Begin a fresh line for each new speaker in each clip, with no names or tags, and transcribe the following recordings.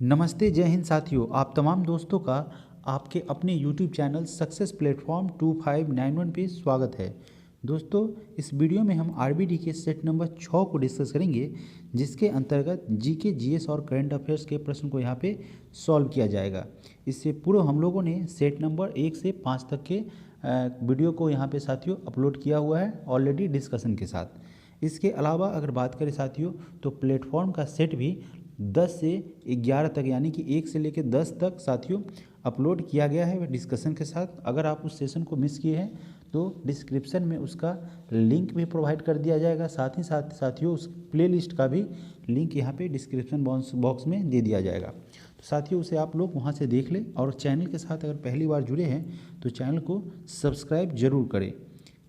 नमस्ते, जय हिंद साथियों। आप तमाम दोस्तों का आपके अपने YouTube चैनल सक्सेस प्लेटफॉर्म 2591 पे स्वागत है। दोस्तों, इस वीडियो में हम आरबीडी के सेट नंबर 6 को डिस्कस करेंगे, जिसके अंतर्गत जीके, जीएस और करंट अफेयर्स के प्रश्न को यहाँ पे सॉल्व किया जाएगा। इससे पूर्व हम लोगों ने सेट नंबर 1 से 5 तक के वीडियो को यहाँ पे साथियों अपलोड किया हुआ है ऑलरेडी डिस्कशन के साथ। इसके अलावा अगर बात करें साथियों, तो प्लेटफॉर्म का सेट भी 10 से 11 तक, यानी कि 1 से लेकर 10 तक साथियों अपलोड किया गया है डिस्कशन के साथ। अगर आप उस सेशन को मिस किए हैं तो डिस्क्रिप्शन में उसका लिंक भी प्रोवाइड कर दिया जाएगा। साथ ही साथ साथियों उस प्लेलिस्ट का भी लिंक यहाँ पे डिस्क्रिप्शन बॉक्स में दे दिया जाएगा। तो साथियों उसे आप लोग वहाँ से देख लें, और चैनल के साथ अगर पहली बार जुड़े हैं तो चैनल को सब्सक्राइब जरूर करें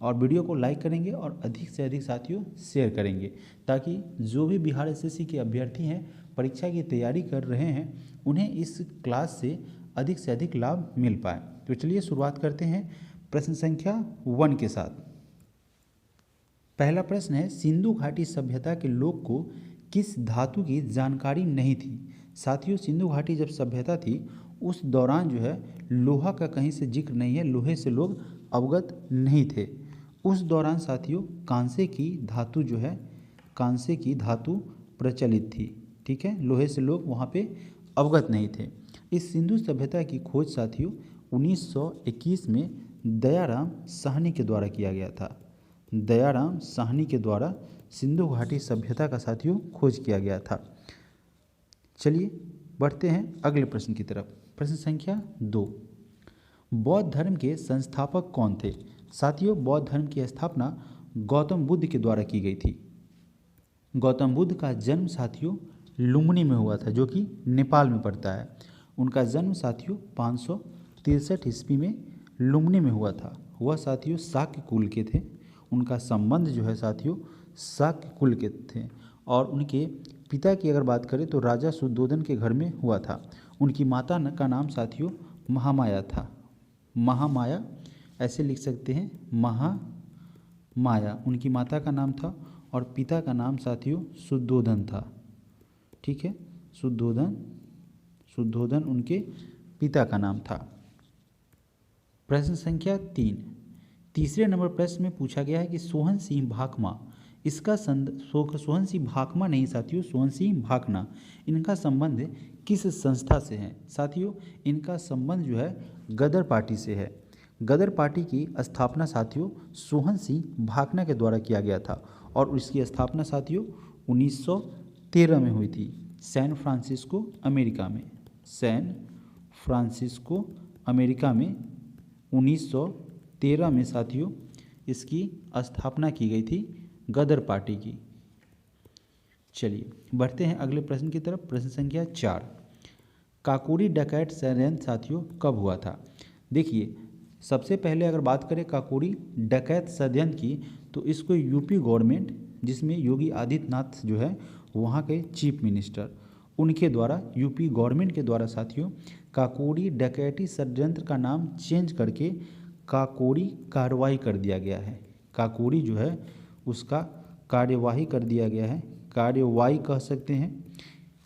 और वीडियो को लाइक करेंगे और अधिक से अधिक साथियों शेयर करेंगे, ताकि जो भी बिहार एसएससी के अभ्यर्थी हैं, परीक्षा की तैयारी कर रहे हैं, उन्हें इस क्लास से अधिक लाभ मिल पाए। तो चलिए शुरुआत करते हैं प्रश्न संख्या 1 के साथ। पहला प्रश्न है, सिंधु घाटी सभ्यता के लोग को किस धातु की जानकारी नहीं थी? साथियों, सिंधु घाटी जब सभ्यता थी उस दौरान जो है लोहा का कहीं से जिक्र नहीं है, लोहे से लोग अवगत नहीं थे। उस दौरान साथियों कांसे की धातु जो है, कांसे की धातु प्रचलित थी। ठीक है, लोहे से लोग वहाँ पे अवगत नहीं थे। इस सिंधु सभ्यता की खोज साथियों 1921 में दयाराम साहनी के द्वारा किया गया था। दयाराम साहनी के द्वारा सिंधु घाटी सभ्यता का साथियों खोज किया गया था। चलिए बढ़ते हैं अगले प्रश्न की तरफ। प्रश्न संख्या 2, बौद्ध धर्म के संस्थापक कौन थे? साथियों, बौद्ध धर्म की स्थापना गौतम बुद्ध के द्वारा की गई थी। गौतम बुद्ध का जन्म साथियों लुम्बिनी में हुआ था, जो कि नेपाल में पड़ता है। उनका जन्म साथियों 563 ईस्वी में लुम्बिनी में हुआ था। वह साथियों शाक्य कुल के थे। उनका संबंध जो है साथियों शाक्य कुल के थे, और उनके पिता की अगर बात करें तो राजा शुद्धोधन के घर में हुआ था। उनकी माता का नाम साथियों महामाया था। महामाया ऐसे लिख सकते हैं, महामाया उनकी माता का नाम था, और पिता का नाम साथियों शुद्धोधन था। ठीक है, शुद्धोधन उनके पिता का नाम था। प्रश्न संख्या 3, तीसरे नंबर प्रश्न में पूछा गया है कि सोहन सिंह भाकमा, इसका सोहन सिंह भाकमा नहीं साथियों, सोहन सिंह भाकना, इनका संबंध किस संस्था से है? साथियों, इनका संबंध जो है गदर पार्टी से है। गदर पार्टी की स्थापना साथियों सोहन सिंह भाकना के द्वारा किया गया था, और इसकी स्थापना साथियों 1913 में हुई थी, सैन फ्रांसिस्को अमेरिका में। सैन फ्रांसिस्को अमेरिका में 1913 में साथियों इसकी स्थापना की गई थी गदर पार्टी की। चलिए बढ़ते हैं अगले प्रश्न की तरफ। प्रश्न संख्या 4, काकोरी डकैत षड्यंत्र साथियों कब हुआ था? देखिए, सबसे पहले अगर बात करें काकोरी डकैत षड्यंत्र की, तो इसको यूपी गवर्नमेंट, जिसमें योगी आदित्यनाथ जो है वहाँ के चीफ मिनिस्टर, उनके द्वारा, यूपी गवर्नमेंट के द्वारा साथियों काकोरी डकैती षड्यंत्र का नाम चेंज करके काकोरी कार्रवाई कर दिया गया है। काकोरी जो है उसका कार्यवाही कर दिया गया है, कार्यवाही कह सकते हैं।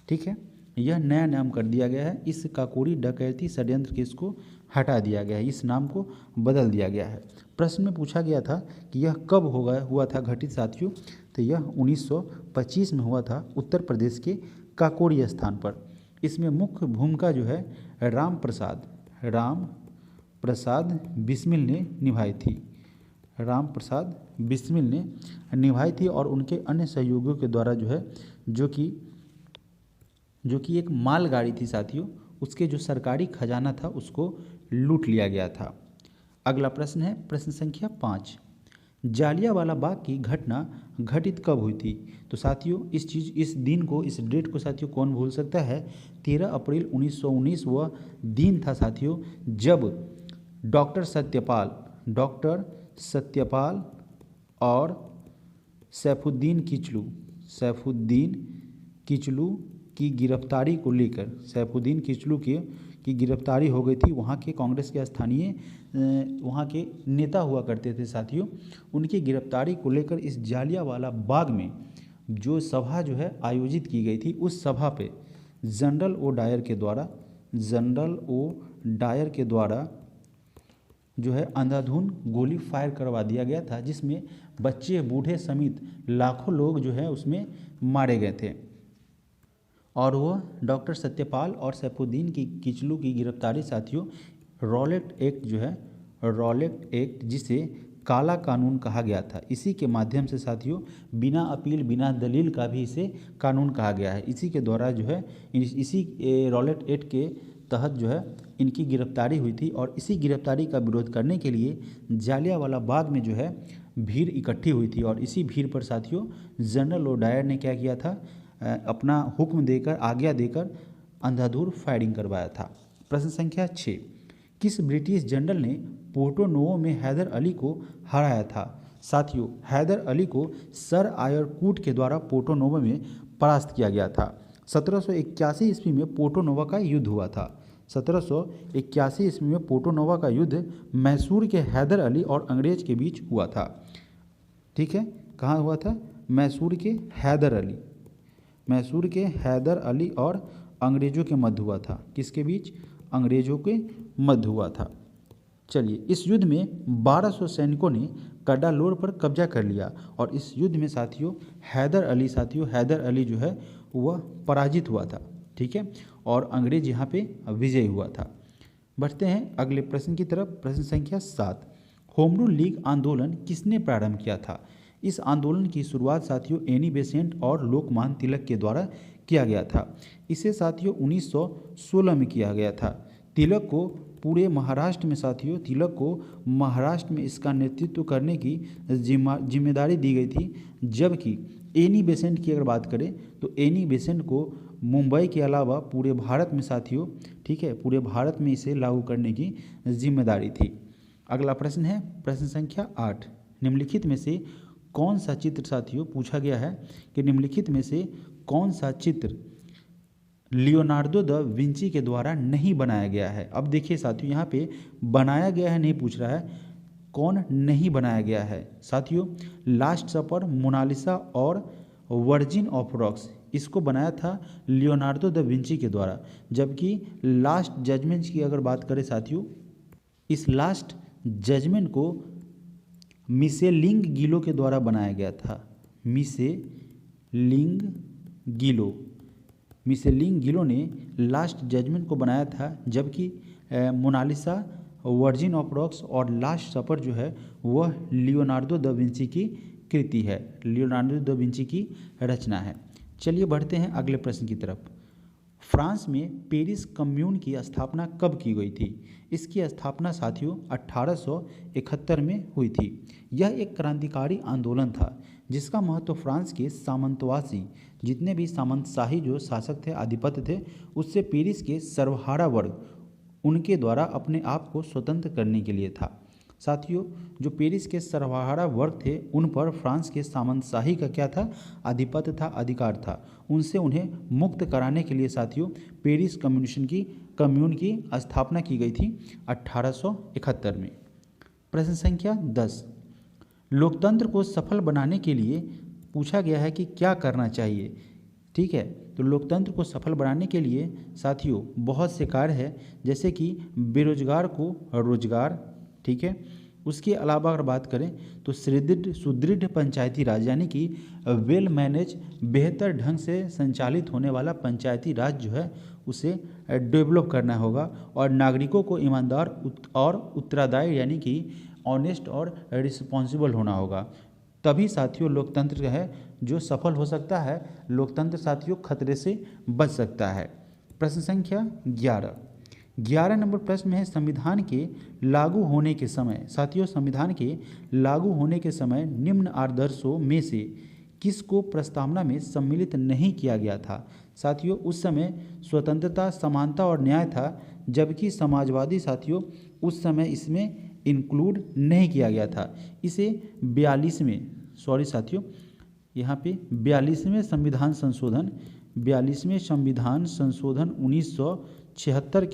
ठीक है, यह नया नाम कर दिया गया है। इस काकोरी डकैती षड्यंत्र केस को हटा दिया गया है, इस नाम को बदल दिया गया है। प्रश्न में पूछा गया था कि यह कब हुआ था घटित साथियों, तो यह 1925 में हुआ था उत्तर प्रदेश के काकोरी स्थान पर। इसमें मुख्य भूमिका जो है राम प्रसाद बिस्मिल ने निभाई थी। राम प्रसाद बिस्मिल ने निभाई थी, और उनके अन्य सहयोगियों के द्वारा जो है, जो कि एक मालगाड़ी थी साथियों, उसके जो सरकारी खजाना था उसको लूट लिया गया था। अगला प्रश्न है प्रश्न संख्या 5, जालियांवाला बाग की घटना घटित कब हुई थी? तो साथियों इस डेट को साथियों कौन भूल सकता है? 13 अप्रैल 1919 वह दिन था साथियों, जब डॉक्टर सत्यपाल और सैफुद्दीन किचलू की गिरफ्तारी को लेकर, सैफुद्दीन किचलू की गिरफ्तारी हो गई थी। वहाँ के कांग्रेस के स्थानीय वहाँ के नेता हुआ करते थे साथियों, उनकी गिरफ्तारी को लेकर इस जालियांवाला बाग में जो सभा जो है आयोजित की गई थी, उस सभा पे जनरल ओ डायर के द्वारा जो है अंधाधुंध गोली फायर करवा दिया गया था, जिसमें बच्चे बूढ़े समेत लाखों लोग जो है उसमें मारे गए थे। और वो डॉक्टर सत्यपाल और सैफुद्दीन की किचलू की गिरफ्तारी साथियों रॉलेट एक्ट जिसे काला कानून कहा गया था, इसी के माध्यम से साथियों बिना अपील बिना दलील का भी इसे कानून कहा गया है। इसी के द्वारा जो है इसी रॉलेट एक्ट के तहत जो है इनकी गिरफ्तारी हुई थी, और इसी गिरफ्तारी का विरोध करने के लिए जालियांवाला बाग में जो है भीड़ इकट्ठी हुई थी, और इसी भीड़ पर साथियों जनरल ओ डायर ने क्या किया था, अपना हुक्म देकर आज्ञा देकर अंधाधुंध फायरिंग करवाया था। प्रश्न संख्या 6, किस ब्रिटिश जनरल ने पोर्टो नोवो में हैदर अली को हराया था? साथियों हैदर अली को सर आयर कूट के द्वारा पोर्टो नोवो में परास्त किया गया था। 1781 ईस्वी में पोर्टो नोवो का युद्ध हुआ था। 1781 ईस्वी में पोर्टो नोवो का युद्ध मैसूर के हैदर अली और अंग्रेज के बीच हुआ था। ठीक है, कहाँ हुआ था? मैसूर के हैदर अली और अंग्रेजों के मध्य हुआ था। किसके बीच? अंग्रेजों के मध्य हुआ था। चलिए, इस युद्ध में 1200 सैनिकों ने कडालोर पर कब्जा कर लिया, और इस युद्ध में साथियों हैदर अली जो है वह पराजित हुआ था। ठीक है, और अंग्रेज यहाँ पे विजयी हुआ था। बढ़ते हैं अगले प्रश्न की तरफ। प्रश्न संख्या 7, होम रूल लीग आंदोलन किसने प्रारंभ किया था? इस आंदोलन की शुरुआत साथियों एनी बेसेंट और लोकमान्य तिलक के द्वारा किया गया था। इसे साथियों 1916 में किया गया था। तिलक को महाराष्ट्र में इसका नेतृत्व करने की जिम्मेदारी दी गई थी, जबकि एनी बेसेंट की अगर बात करें तो एनी बेसेंट को मुंबई के अलावा पूरे भारत में साथियों, ठीक है, पूरे भारत में इसे लागू करने की जिम्मेदारी थी। अगला प्रश्न है प्रश्न संख्या 8, निम्नलिखित में से कौन सा चित्र साथियों पूछा गया है कि निम्नलिखित में से कौन सा चित्र लियोनार्डो द विंची के द्वारा नहीं बनाया गया है? अब देखिए साथियों यहाँ पे बनाया गया है नहीं पूछ रहा है, कौन नहीं बनाया गया है? साथियों लास्ट सपर, मोनालिसा और वर्जिन ऑफ रॉक्स, इसको बनाया था लियोनार्डो द विंची के द्वारा, जबकि लास्ट जजमेंट की अगर बात करें साथियों, इस लास्ट जजमेंट को मिशेलिंग गिलो के द्वारा बनाया गया था। मिशेलिंग गिलो ने लास्ट जजमेंट को बनाया था, जबकि मोनालिसा, वर्जिन ऑफ रॉक्स और लास्ट सपर जो है वह लियोनार्डो द विंची की कृति है, लियोनार्डो द विंची की रचना है। चलिए बढ़ते हैं अगले प्रश्न की तरफ। फ्रांस में पेरिस कम्यून की स्थापना कब की गई थी? इसकी स्थापना साथियों 1871 में हुई थी। यह एक क्रांतिकारी आंदोलन था जिसका महत्व फ्रांस के सामंतवासी, जितने भी सामंतशाही जो शासक थे, आधिपत्य थे, उससे पेरिस के सर्वहारा वर्ग उनके द्वारा अपने आप को स्वतंत्र करने के लिए था। साथियों जो पेरिस के सर्वहारा वर्ग थे उन पर फ्रांस के सामंतशाही का क्या था? आधिपत्य था, अधिकार था। उनसे उन्हें मुक्त कराने के लिए साथियों पेरिस कम्यून की स्थापना की गई थी 1871 में। प्रश्न संख्या 10, लोकतंत्र को सफल बनाने के लिए पूछा गया है कि क्या करना चाहिए? ठीक है, तो लोकतंत्र को सफल बनाने के लिए साथियों बहुत से कार्य है, जैसे कि बेरोजगार को रोजगार, ठीक है, उसके अलावा अगर बात करें तो सुदृढ़ पंचायती राज, यानी कि वेल मैनेज, बेहतर ढंग से संचालित होने वाला पंचायती राज जो है उसे डेवलप करना होगा, और नागरिकों को ईमानदार और उत्तरदायी यानी कि ऑनेस्ट और रिस्पॉन्सिबल होना होगा, तभी साथियों लोकतंत्र है जो सफल हो सकता है। लोकतंत्र साथियों खतरे से बच सकता है। प्रश्न संख्या 11 नंबर प्रश्न में है संविधान के लागू होने के समय। साथियों संविधान के लागू होने के समय निम्न आदर्शों में से किसको प्रस्तावना में सम्मिलित नहीं किया गया था? साथियों उस समय स्वतंत्रता, समानता और न्याय था, जबकि समाजवादी साथियों उस समय इसमें इंक्लूड नहीं किया गया था। इसे 42वें संविधान संशोधन 1976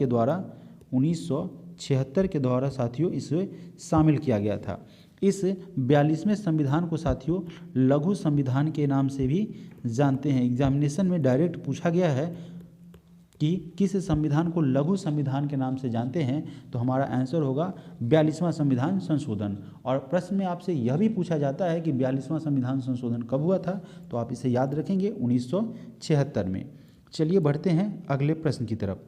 के द्वारा साथियों इसे शामिल किया गया था। इस 42वें संविधान को साथियों लघु संविधान के नाम से भी जानते हैं। एग्जामिनेशन में डायरेक्ट पूछा गया है कि किस संविधान को लघु संविधान के नाम से जानते हैं, तो हमारा आंसर होगा 42वां संविधान संशोधन। और प्रश्न में आपसे यह भी पूछा जाता है कि 42वां संविधान संशोधन कब हुआ था, तो आप इसे याद रखेंगे 1976 में। चलिए बढ़ते हैं अगले प्रश्न की तरफ।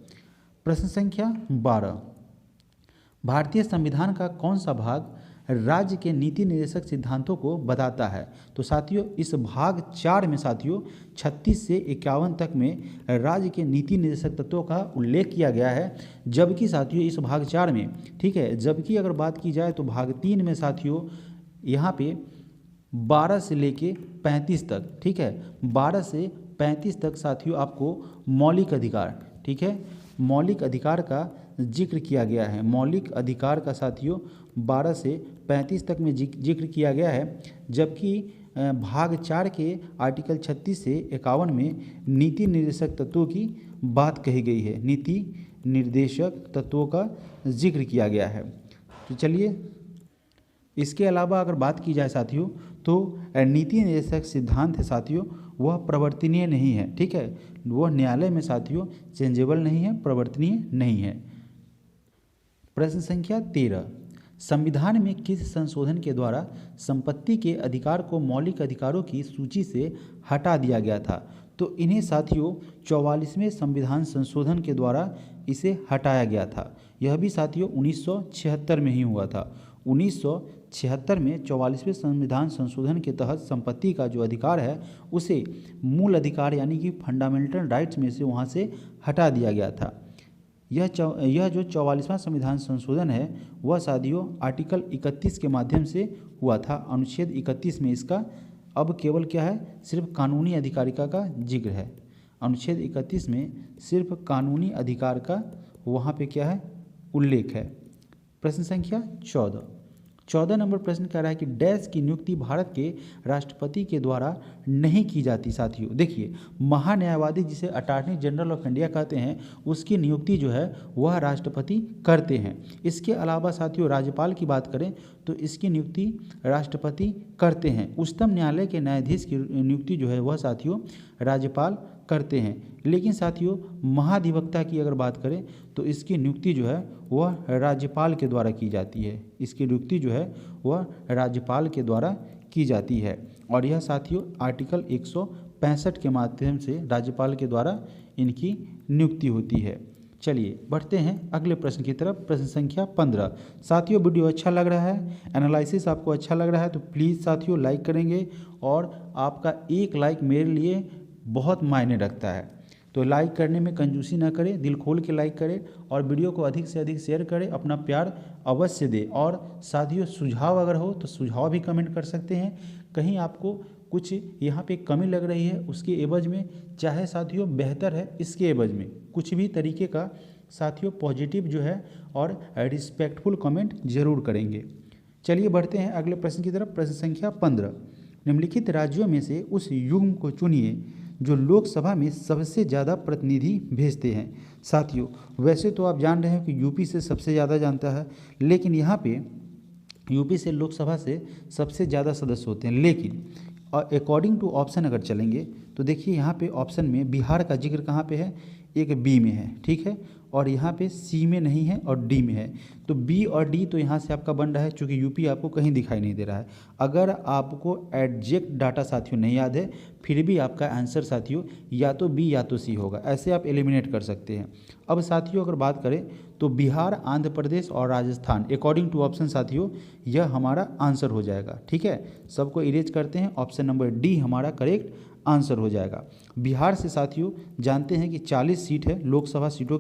प्रश्न संख्या 12, भारतीय संविधान का कौन सा भाग राज्य के नीति निर्देशक सिद्धांतों को बताता है? तो साथियों इस भाग 4 में साथियों 36 से 51 तक में राज्य के नीति निर्देशक तत्वों का उल्लेख किया गया है, जबकि साथियों इस भाग 4 में, ठीक है, जबकि अगर बात की जाए तो भाग 3 में साथियों यहाँ पे 12 से लेके 35 तक, ठीक है, 12 से 35 तक साथियों आपको मौलिक अधिकार, ठीक है, मौलिक अधिकार का जिक्र किया गया है। मौलिक अधिकार का साथियों 12 से 35 तक में जिक्र किया गया है, जबकि भाग 4 के आर्टिकल 36 से 51 में नीति निर्देशक तत्वों की बात कही गई है, नीति निर्देशक तत्वों का जिक्र किया गया है। तो चलिए इसके अलावा अगर बात की जाए साथियों तो नीति निर्देशक सिद्धांत है साथियों वह प्रवर्तनीय नहीं है, ठीक है, वह न्यायालय में साथियों चेंजेबल नहीं है, प्रवर्तनीय नहीं है। प्रश्न संख्या 13, संविधान में किस संशोधन के द्वारा संपत्ति के अधिकार को मौलिक अधिकारों की सूची से हटा दिया गया था? तो इन्हें साथियों 44वें संविधान संशोधन के द्वारा इसे हटाया गया था। यह भी साथियों 1976 में ही हुआ था। 1976 में 44वें संविधान संशोधन के तहत संपत्ति का जो अधिकार है उसे मूल अधिकार यानी कि फंडामेंटल राइट्स में से वहाँ से हटा दिया गया था। यह जो 44वां संविधान संशोधन है वह साथियों आर्टिकल 31 के माध्यम से हुआ था। अनुच्छेद 31 में इसका अब केवल क्या है, सिर्फ कानूनी अधिकारिता का जिक्र है। अनुच्छेद 31 में सिर्फ कानूनी अधिकार का वहाँ पे क्या है, उल्लेख है। प्रश्न संख्या 14 नंबर प्रश्न कह रहा है कि डैश की नियुक्ति भारत के राष्ट्रपति के द्वारा नहीं की जाती। साथियों देखिए, महान्यायवादी जिसे अटॉर्नी जनरल ऑफ इंडिया कहते हैं उसकी नियुक्ति जो है वह राष्ट्रपति करते हैं। इसके अलावा साथियों राज्यपाल की बात करें तो इसकी नियुक्ति राष्ट्रपति करते हैं। उच्चतम न्यायालय के न्यायाधीश की नियुक्ति जो है वह साथियों राज्यपाल करते हैं। लेकिन साथियों महाधिवक्ता की अगर बात करें तो इसकी नियुक्ति जो है वह राज्यपाल के द्वारा की जाती है। इसकी नियुक्ति जो है वह राज्यपाल के द्वारा की जाती है और यह साथियों आर्टिकल 165 के माध्यम से राज्यपाल के द्वारा इनकी नियुक्ति होती है। चलिए बढ़ते हैं अगले प्रश्न की तरफ। प्रश्न संख्या 15। साथियों वीडियो अच्छा लग रहा है, एनालिसिस आपको अच्छा लग रहा है तो प्लीज़ साथियों लाइक करेंगे और आपका एक लाइक मेरे लिए बहुत मायने रखता है। तो लाइक करने में कंजूसी ना करें, दिल खोल के लाइक करें और वीडियो को अधिक से अधिक शेयर करें, अपना प्यार अवश्य दें। और साथियों सुझाव अगर हो तो सुझाव भी कमेंट कर सकते हैं। कहीं आपको कुछ यहाँ पे कमी लग रही है उसके एवज में, चाहे साथियों बेहतर है इसके एवज में, कुछ भी तरीके का साथियों पॉजिटिव जो है और रिस्पेक्टफुल कमेंट जरूर करेंगे। चलिए बढ़ते हैं अगले प्रश्न की तरफ। प्रश्न संख्या 15। निम्नलिखित राज्यों में से उस युग्म को चुनिए जो लोकसभा में सबसे ज़्यादा प्रतिनिधि भेजते हैं। साथियों वैसे तो आप जान रहे हैं कि यूपी से सबसे ज़्यादा जानता है, लेकिन यहाँ पे यूपी से लोकसभा से सबसे ज़्यादा सदस्य होते हैं। लेकिन अकॉर्डिंग टू ऑप्शन अगर चलेंगे तो देखिए यहाँ पे ऑप्शन में बिहार का जिक्र कहाँ पे है, एक बी में है, ठीक है, और यहाँ पे सी में नहीं है और डी में है। तो बी और डी तो यहाँ से आपका बन रहा है, चूँकि यूपी आपको कहीं दिखाई नहीं दे रहा है। अगर आपको एग्जैक्ट डाटा साथियों नहीं याद है फिर भी आपका आंसर साथियों या तो बी या तो सी होगा, ऐसे आप एलिमिनेट कर सकते हैं। अब साथियों अगर बात करें तो बिहार, आंध्र प्रदेश और राजस्थान अकॉर्डिंग टू ऑप्शन साथियों यह हमारा आंसर हो जाएगा, ठीक है। सबको इरेज करते हैं, ऑप्शन नंबर डी हमारा करेक्ट आंसर हो जाएगा। बिहार से साथियों जानते हैं कि 40 सीट है लोकसभा सीटों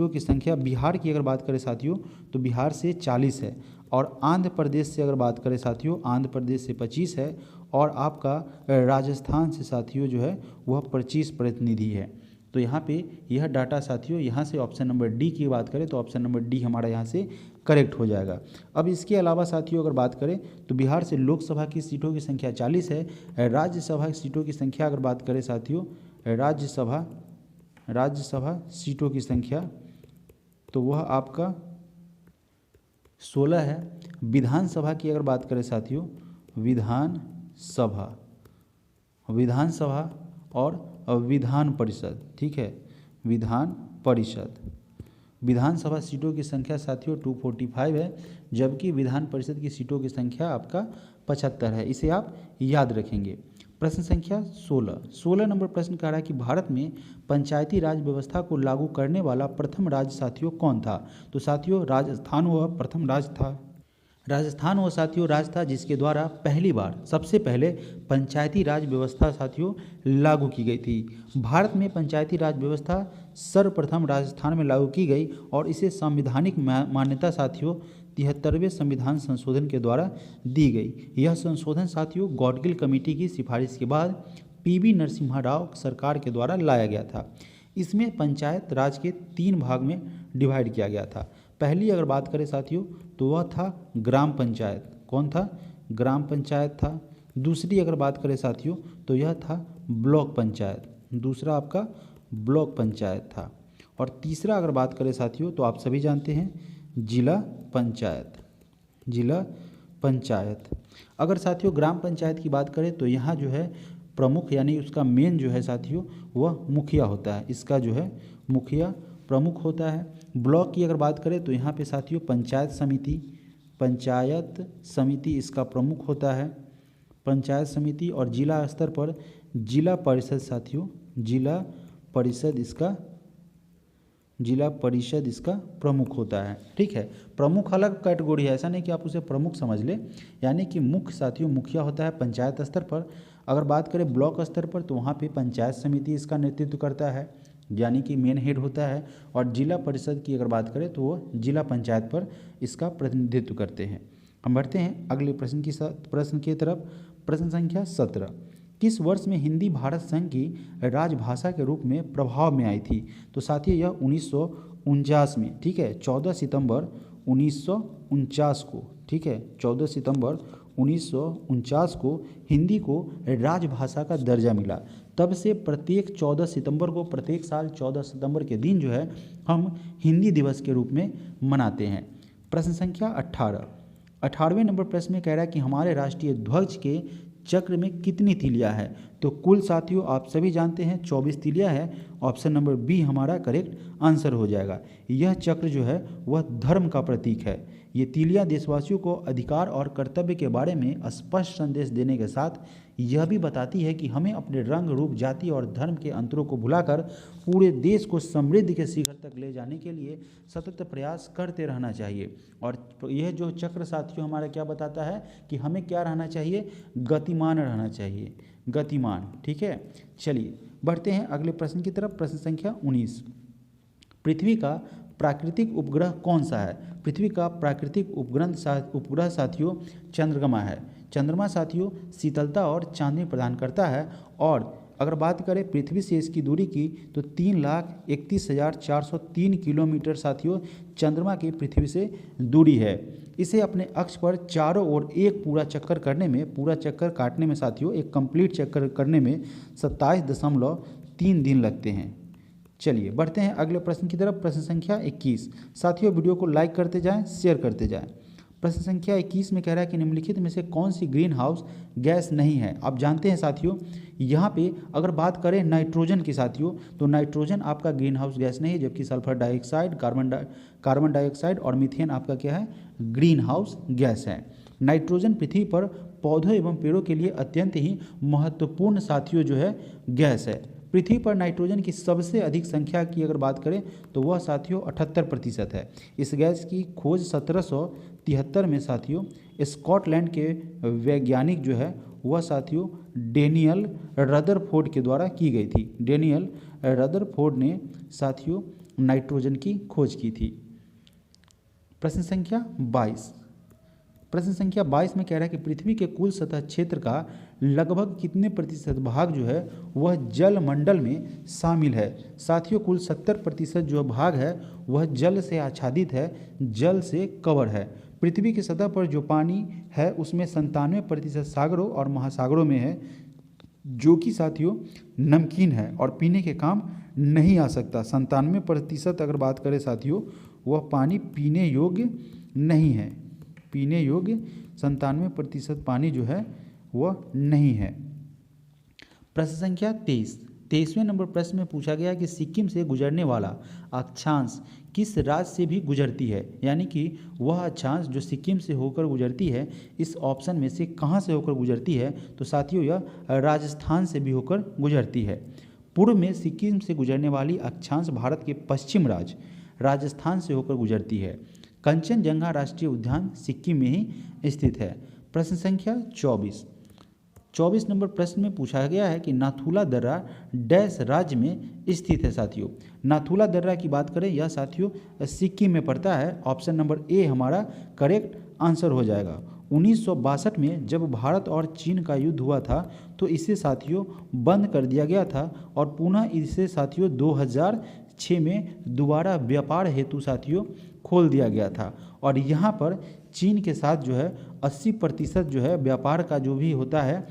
की संख्या बिहार की अगर बात करें साथियों तो बिहार से 40 है। और आंध्र प्रदेश से अगर बात करें साथियों आंध्र प्रदेश से 25 है और आपका राजस्थान से साथियों जो है वह 25 प्रतिनिधि है। तो यहाँ पे यह डाटा साथियों यहाँ से ऑप्शन नंबर डी की बात करें तो ऑप्शन नंबर डी हमारा यहाँ से करेक्ट हो जाएगा। अब इसके अलावा साथियों अगर बात करें तो बिहार से लोकसभा की सीटों की संख्या 40 है। राज्यसभा की सीटों की संख्या अगर बात करें साथियों राज्यसभा सीटों की संख्या तो वह आपका 16 है। विधानसभा की अगर बात करें साथियों विधानसभा और विधान परिषद, ठीक है, विधान परिषद। विधानसभा सीटों की संख्या साथियों 245 है, जबकि विधान परिषद की सीटों की संख्या आपका 75 है। इसे आप याद रखेंगे। प्रश्न संख्या 16 नंबर प्रश्न कह रहा है कि भारत में पंचायती राज व्यवस्था को लागू करने वाला प्रथम राज्य साथियों कौन था। तो साथियों राजस्थान वह प्रथम राज्य था। राजस्थान वो साथियों राज्य था जिसके द्वारा पहली बार सबसे पहले पंचायती राज व्यवस्था साथियों लागू की गई थी। भारत में पंचायती राज व्यवस्था सर्वप्रथम राजस्थान में लागू की गई और इसे संवैधानिक मान्यता साथियों 73वें संविधान संशोधन के द्वारा दी गई। यह संशोधन साथियों गॉडगिल कमेटी की सिफारिश के बाद पीवी नरसिम्हा राव सरकार के द्वारा लाया गया था। इसमें पंचायत राज के 3 भाग में डिवाइड किया गया था। पहली अगर बात करें साथियों तो वह था ग्राम पंचायत। कौन था? ग्राम पंचायत था। दूसरी अगर बात करें साथियों तो यह था ब्लॉक पंचायत। दूसरा आपका ब्लॉक पंचायत था। और तीसरा अगर बात करें साथियों तो आप सभी जानते हैं जिला पंचायत। जिला पंचायत। अगर साथियों ग्राम पंचायत की बात करें तो यहाँ जो है प्रमुख यानी उसका मेन जो है साथियों वह मुखिया होता है। इसका जो है मुखिया प्रमुख होता है। ब्लॉक की अगर बात करें तो यहाँ पे साथियों पंचायत समिति इसका प्रमुख होता है। पंचायत समिति। और जिला स्तर पर जिला परिषद साथियों जिला परिषद इसका प्रमुख होता है। ठीक है, प्रमुख अलग कैटेगरी है, ऐसा नहीं कि आप उसे प्रमुख समझ ले। यानी कि मुख्य साथियों मुखिया होता है पंचायत स्तर पर। अगर बात करें ब्लॉक स्तर पर तो वहाँ पे पंचायत समिति इसका नेतृत्व करता है, यानी कि मेन हेड होता है। और जिला परिषद की अगर बात करें तो वो जिला पंचायत पर इसका प्रतिनिधित्व करते हैं। हम बढ़ते हैं अगले प्रश्न की तरफ। प्रश्न संख्या 17। किस वर्ष में हिंदी भारत संघ की राजभाषा के रूप में प्रभाव में आई थी। तो साथियों यह 1949 में, ठीक है, 14 सितंबर 1949 को, ठीक है, 14 सितंबर 1949 को हिंदी को राजभाषा का दर्जा मिला। तब से प्रत्येक 14 सितंबर को प्रत्येक साल 14 सितंबर के दिन जो है हम हिंदी दिवस के रूप में मनाते हैं। प्रश्न संख्या 18। 18वें नंबर प्रश्न में कह रहा है कि हमारे राष्ट्रीय ध्वज के चक्र में कितनी तीलियां है। तो कुल साथियों आप सभी जानते हैं 24 तीलियां है। ऑप्शन नंबर बी हमारा करेक्ट आंसर हो जाएगा। यह चक्र जो है वह धर्म का प्रतीक है। ये तीलियां देशवासियों को अधिकार और कर्तव्य के बारे में स्पष्ट संदेश देने के साथ यह भी बताती है कि हमें अपने रंग रूप जाति और धर्म के अंतरों को भुलाकर पूरे देश को समृद्धि के शिखर तक ले जाने के लिए सतत प्रयास करते रहना चाहिए। और यह जो चक्र साथियों हमारा क्या बताता है कि हमें क्या रहना चाहिए, गतिमान रहना चाहिए, गतिमान। ठीक है, चलिए बढ़ते हैं अगले प्रश्न की तरफ। प्रश्न संख्या 19। पृथ्वी का प्राकृतिक उपग्रह कौन सा है। पृथ्वी का प्राकृतिक उपग्रह साथियों चंद्रमा है। चंद्रमा साथियों शीतलता और चांदनी प्रदान करता है। और अगर बात करें पृथ्वी से इसकी दूरी की तो 3,31,403 किलोमीटर साथियों चंद्रमा की पृथ्वी से दूरी है। इसे अपने अक्ष पर चारों ओर एक पूरा चक्कर काटने में साथियों एक कंप्लीट चक्कर करने में 27.3 दिन लगते हैं। चलिए बढ़ते हैं अगले प्रश्न की तरफ। प्रश्न संख्या 21। साथियों वीडियो को लाइक करते जाएं, शेयर करते जाएं। प्रश्न संख्या 21 में कह रहा है कि निम्नलिखित में से कौन सी ग्रीन हाउस गैस नहीं है। आप जानते हैं साथियों यहाँ पे अगर बात करें नाइट्रोजन की साथियों तो नाइट्रोजन आपका ग्रीन हाउस गैस नहीं है, जबकि सल्फर डाइऑक्साइड, कार्बन डाइऑक्साइड और मीथेन आपका क्या है, ग्रीन हाउस गैस है। नाइट्रोजन पृथ्वी पर पौधों एवं पेड़ों के लिए अत्यंत ही महत्वपूर्ण साथियों जो है गैस है। पृथ्वी पर नाइट्रोजन की सबसे अधिक संख्या की अगर बात करें तो वह साथियों 78% है। इस गैस की खोज 1773 में साथियों स्कॉटलैंड के वैज्ञानिक जो है वह साथियों डेनियल रदरफोर्ड के द्वारा की गई थी। डेनियल रदरफोर्ड ने साथियों नाइट्रोजन की खोज की थी। प्रश्न संख्या 22। प्रश्न संख्या 22 में कह रहा है कि पृथ्वी के कुल सतह क्षेत्र का लगभग कितने प्रतिशत भाग जो है वह जल मंडल में शामिल है। साथियों कुल 70% जो भाग है वह जल से आच्छादित है, जल से कवर है। पृथ्वी की सतह पर जो पानी है उसमें 97% सागरों और महासागरों में है, जो कि साथियों नमकीन है और पीने के काम नहीं आ सकता। 97% अगर बात करें साथियों वह पानी पीने योग्य नहीं है। पीने योग्य 97% पानी जो है वह नहीं है। प्रश्न संख्या 23 23वें नंबर प्रश्न में पूछा गया कि सिक्किम से गुजरने वाला अक्षांश किस राज्य से भी गुजरती है, यानी कि वह अक्षांश जो सिक्किम से होकर गुजरती है इस ऑप्शन में से कहाँ से होकर गुजरती है, तो साथियों यह राजस्थान से भी होकर गुजरती है। पूर्व में सिक्किम से गुजरने वाली अक्षांश भारत के पश्चिम राज्य राजस्थान से होकर गुजरती है। कंचनजंगा राष्ट्रीय उद्यान सिक्किम में ही स्थित है। प्रश्न संख्या 24 नंबर प्रश्न में पूछा गया है कि नाथुला दर्रा डैश राज्य में स्थित है। साथियों नाथुला दर्रा की बात करें, यह साथियों सिक्किम में पड़ता है। ऑप्शन नंबर ए हमारा करेक्ट आंसर हो जाएगा। 1962 में जब भारत और चीन का युद्ध हुआ था तो इसे साथियों बंद कर दिया गया था और पुनः इसे साथियों 2006 में दोबारा व्यापार हेतु साथियों खोल दिया गया था। और यहाँ पर चीन के साथ जो है 80% जो है व्यापार का जो भी होता है,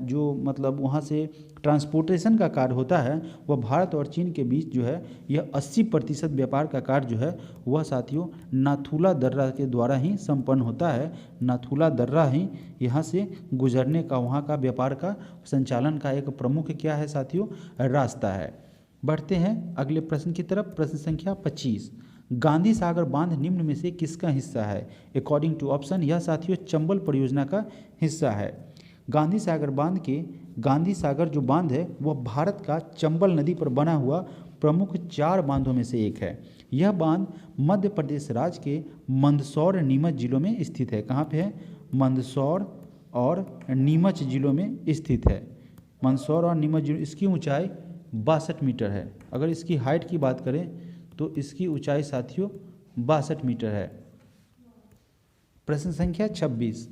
जो मतलब वहाँ से ट्रांसपोर्टेशन का कार्य होता है, वह भारत और चीन के बीच जो है यह 80% व्यापार का कार्य जो है वह साथियों नाथुला दर्रा के द्वारा ही संपन्न होता है। नाथुला दर्रा ही यहाँ से गुजरने का, वहाँ का व्यापार का संचालन का एक प्रमुख क्या है साथियों, रास्ता है। बढ़ते हैं अगले प्रश्न की तरफ। प्रश्न संख्या 25, गांधी सागर बांध निम्न में से किसका हिस्सा है? अकॉर्डिंग टू ऑप्शन यह साथियों चंबल परियोजना का हिस्सा है। गांधी सागर जो बांध है वह भारत का चंबल नदी पर बना हुआ प्रमुख 4 बांधों में से एक है। यह बांध मध्य प्रदेश राज्य के मंदसौर नीमच जिलों में स्थित है। कहाँ पे है? मंदसौर और नीमच जिलों में स्थित है। मंदसौर और नीमच जिलों, इसकी ऊंचाई 62 मीटर है। अगर इसकी हाइट की बात करें तो इसकी ऊंचाई साथियों 62 मीटर है। प्रश्न संख्या 26,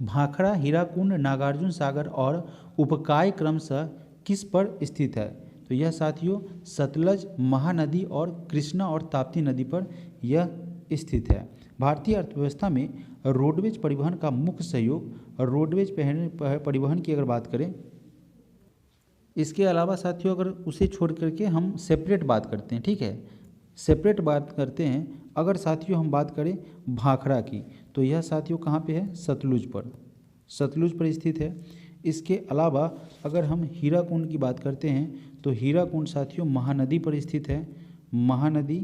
भाखड़ा, हीराकुंड, नागार्जुन सागर और उपकाय क्रमशः किस पर स्थित है? तो यह साथियों सतलज, महानदी और कृष्णा और ताप्ती नदी पर यह स्थित है। भारतीय अर्थव्यवस्था में रोडवेज परिवहन का मुख्य सहयोग, रोडवेज परिवहन की अगर बात करें, इसके अलावा साथियों अगर उसे छोड़ करके हम सेपरेट बात करते हैं, ठीक है, सेपरेट बात करते हैं। अगर साथियों हम बात करें भाखड़ा की तो यह साथियों कहाँ पे है? सतलुज पर स्थित है। इसके अलावा अगर हम हीराकुंड की बात करते हैं तो हीराकुंड साथियों महानदी पर स्थित है। महानदी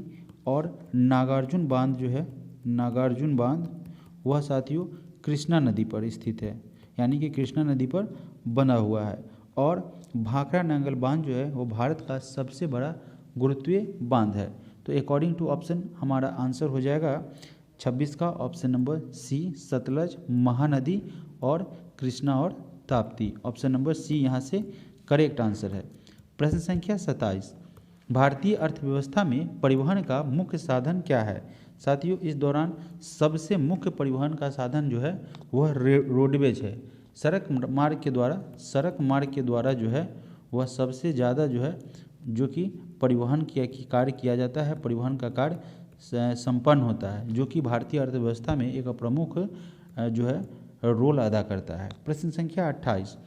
और नागार्जुन बांध जो है, नागार्जुन बांध वह साथियों कृष्णा नदी पर स्थित है, यानी कि कृष्णा नदी पर बना हुआ है। और भाखड़ा नांगल बांध जो है वो भारत का सबसे बड़ा गुरुत्वीय बांध है। तो अकॉर्डिंग टू ऑप्शन हमारा आंसर हो जाएगा 26 का option number C, Sutlej, Mahanadi और कृष्णा और ताप्ती। ऑप्शन नंबर सी यहाँ से करेक्ट आंसर है। प्रश्न संख्या 27, भारतीय अर्थव्यवस्था में परिवहन का मुख्य साधन क्या है? साथियों इस दौरान सबसे मुख्य परिवहन का साधन जो है वह रोडवेज है। सड़क मार्ग के द्वारा जो है वह सबसे ज़्यादा जो है जो कि परिवहन की कार्य किया जाता है, परिवहन का कार्य संपन्न होता है, जो कि भारतीय अर्थव्यवस्था में एक प्रमुख जो है रोल अदा करता है। प्रश्न संख्या 28,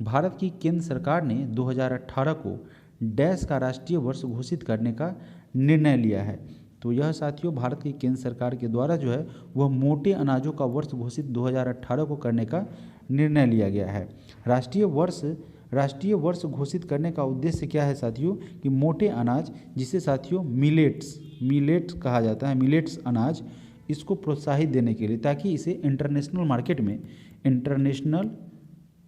भारत की केंद्र सरकार ने 2018 को डैश का राष्ट्रीय वर्ष घोषित करने का निर्णय लिया है। तो यह साथियों भारत की केंद्र सरकार के द्वारा जो है वह मोटे अनाजों का वर्ष घोषित 2018 को करने का निर्णय लिया गया है। राष्ट्रीय वर्ष घोषित करने का उद्देश्य क्या है साथियों? कि मोटे अनाज, जिसे साथियों मिलेट्स कहा जाता है, मिलेट्स अनाज, इसको प्रोत्साहित देने के लिए, ताकि इसे इंटरनेशनल मार्केट में,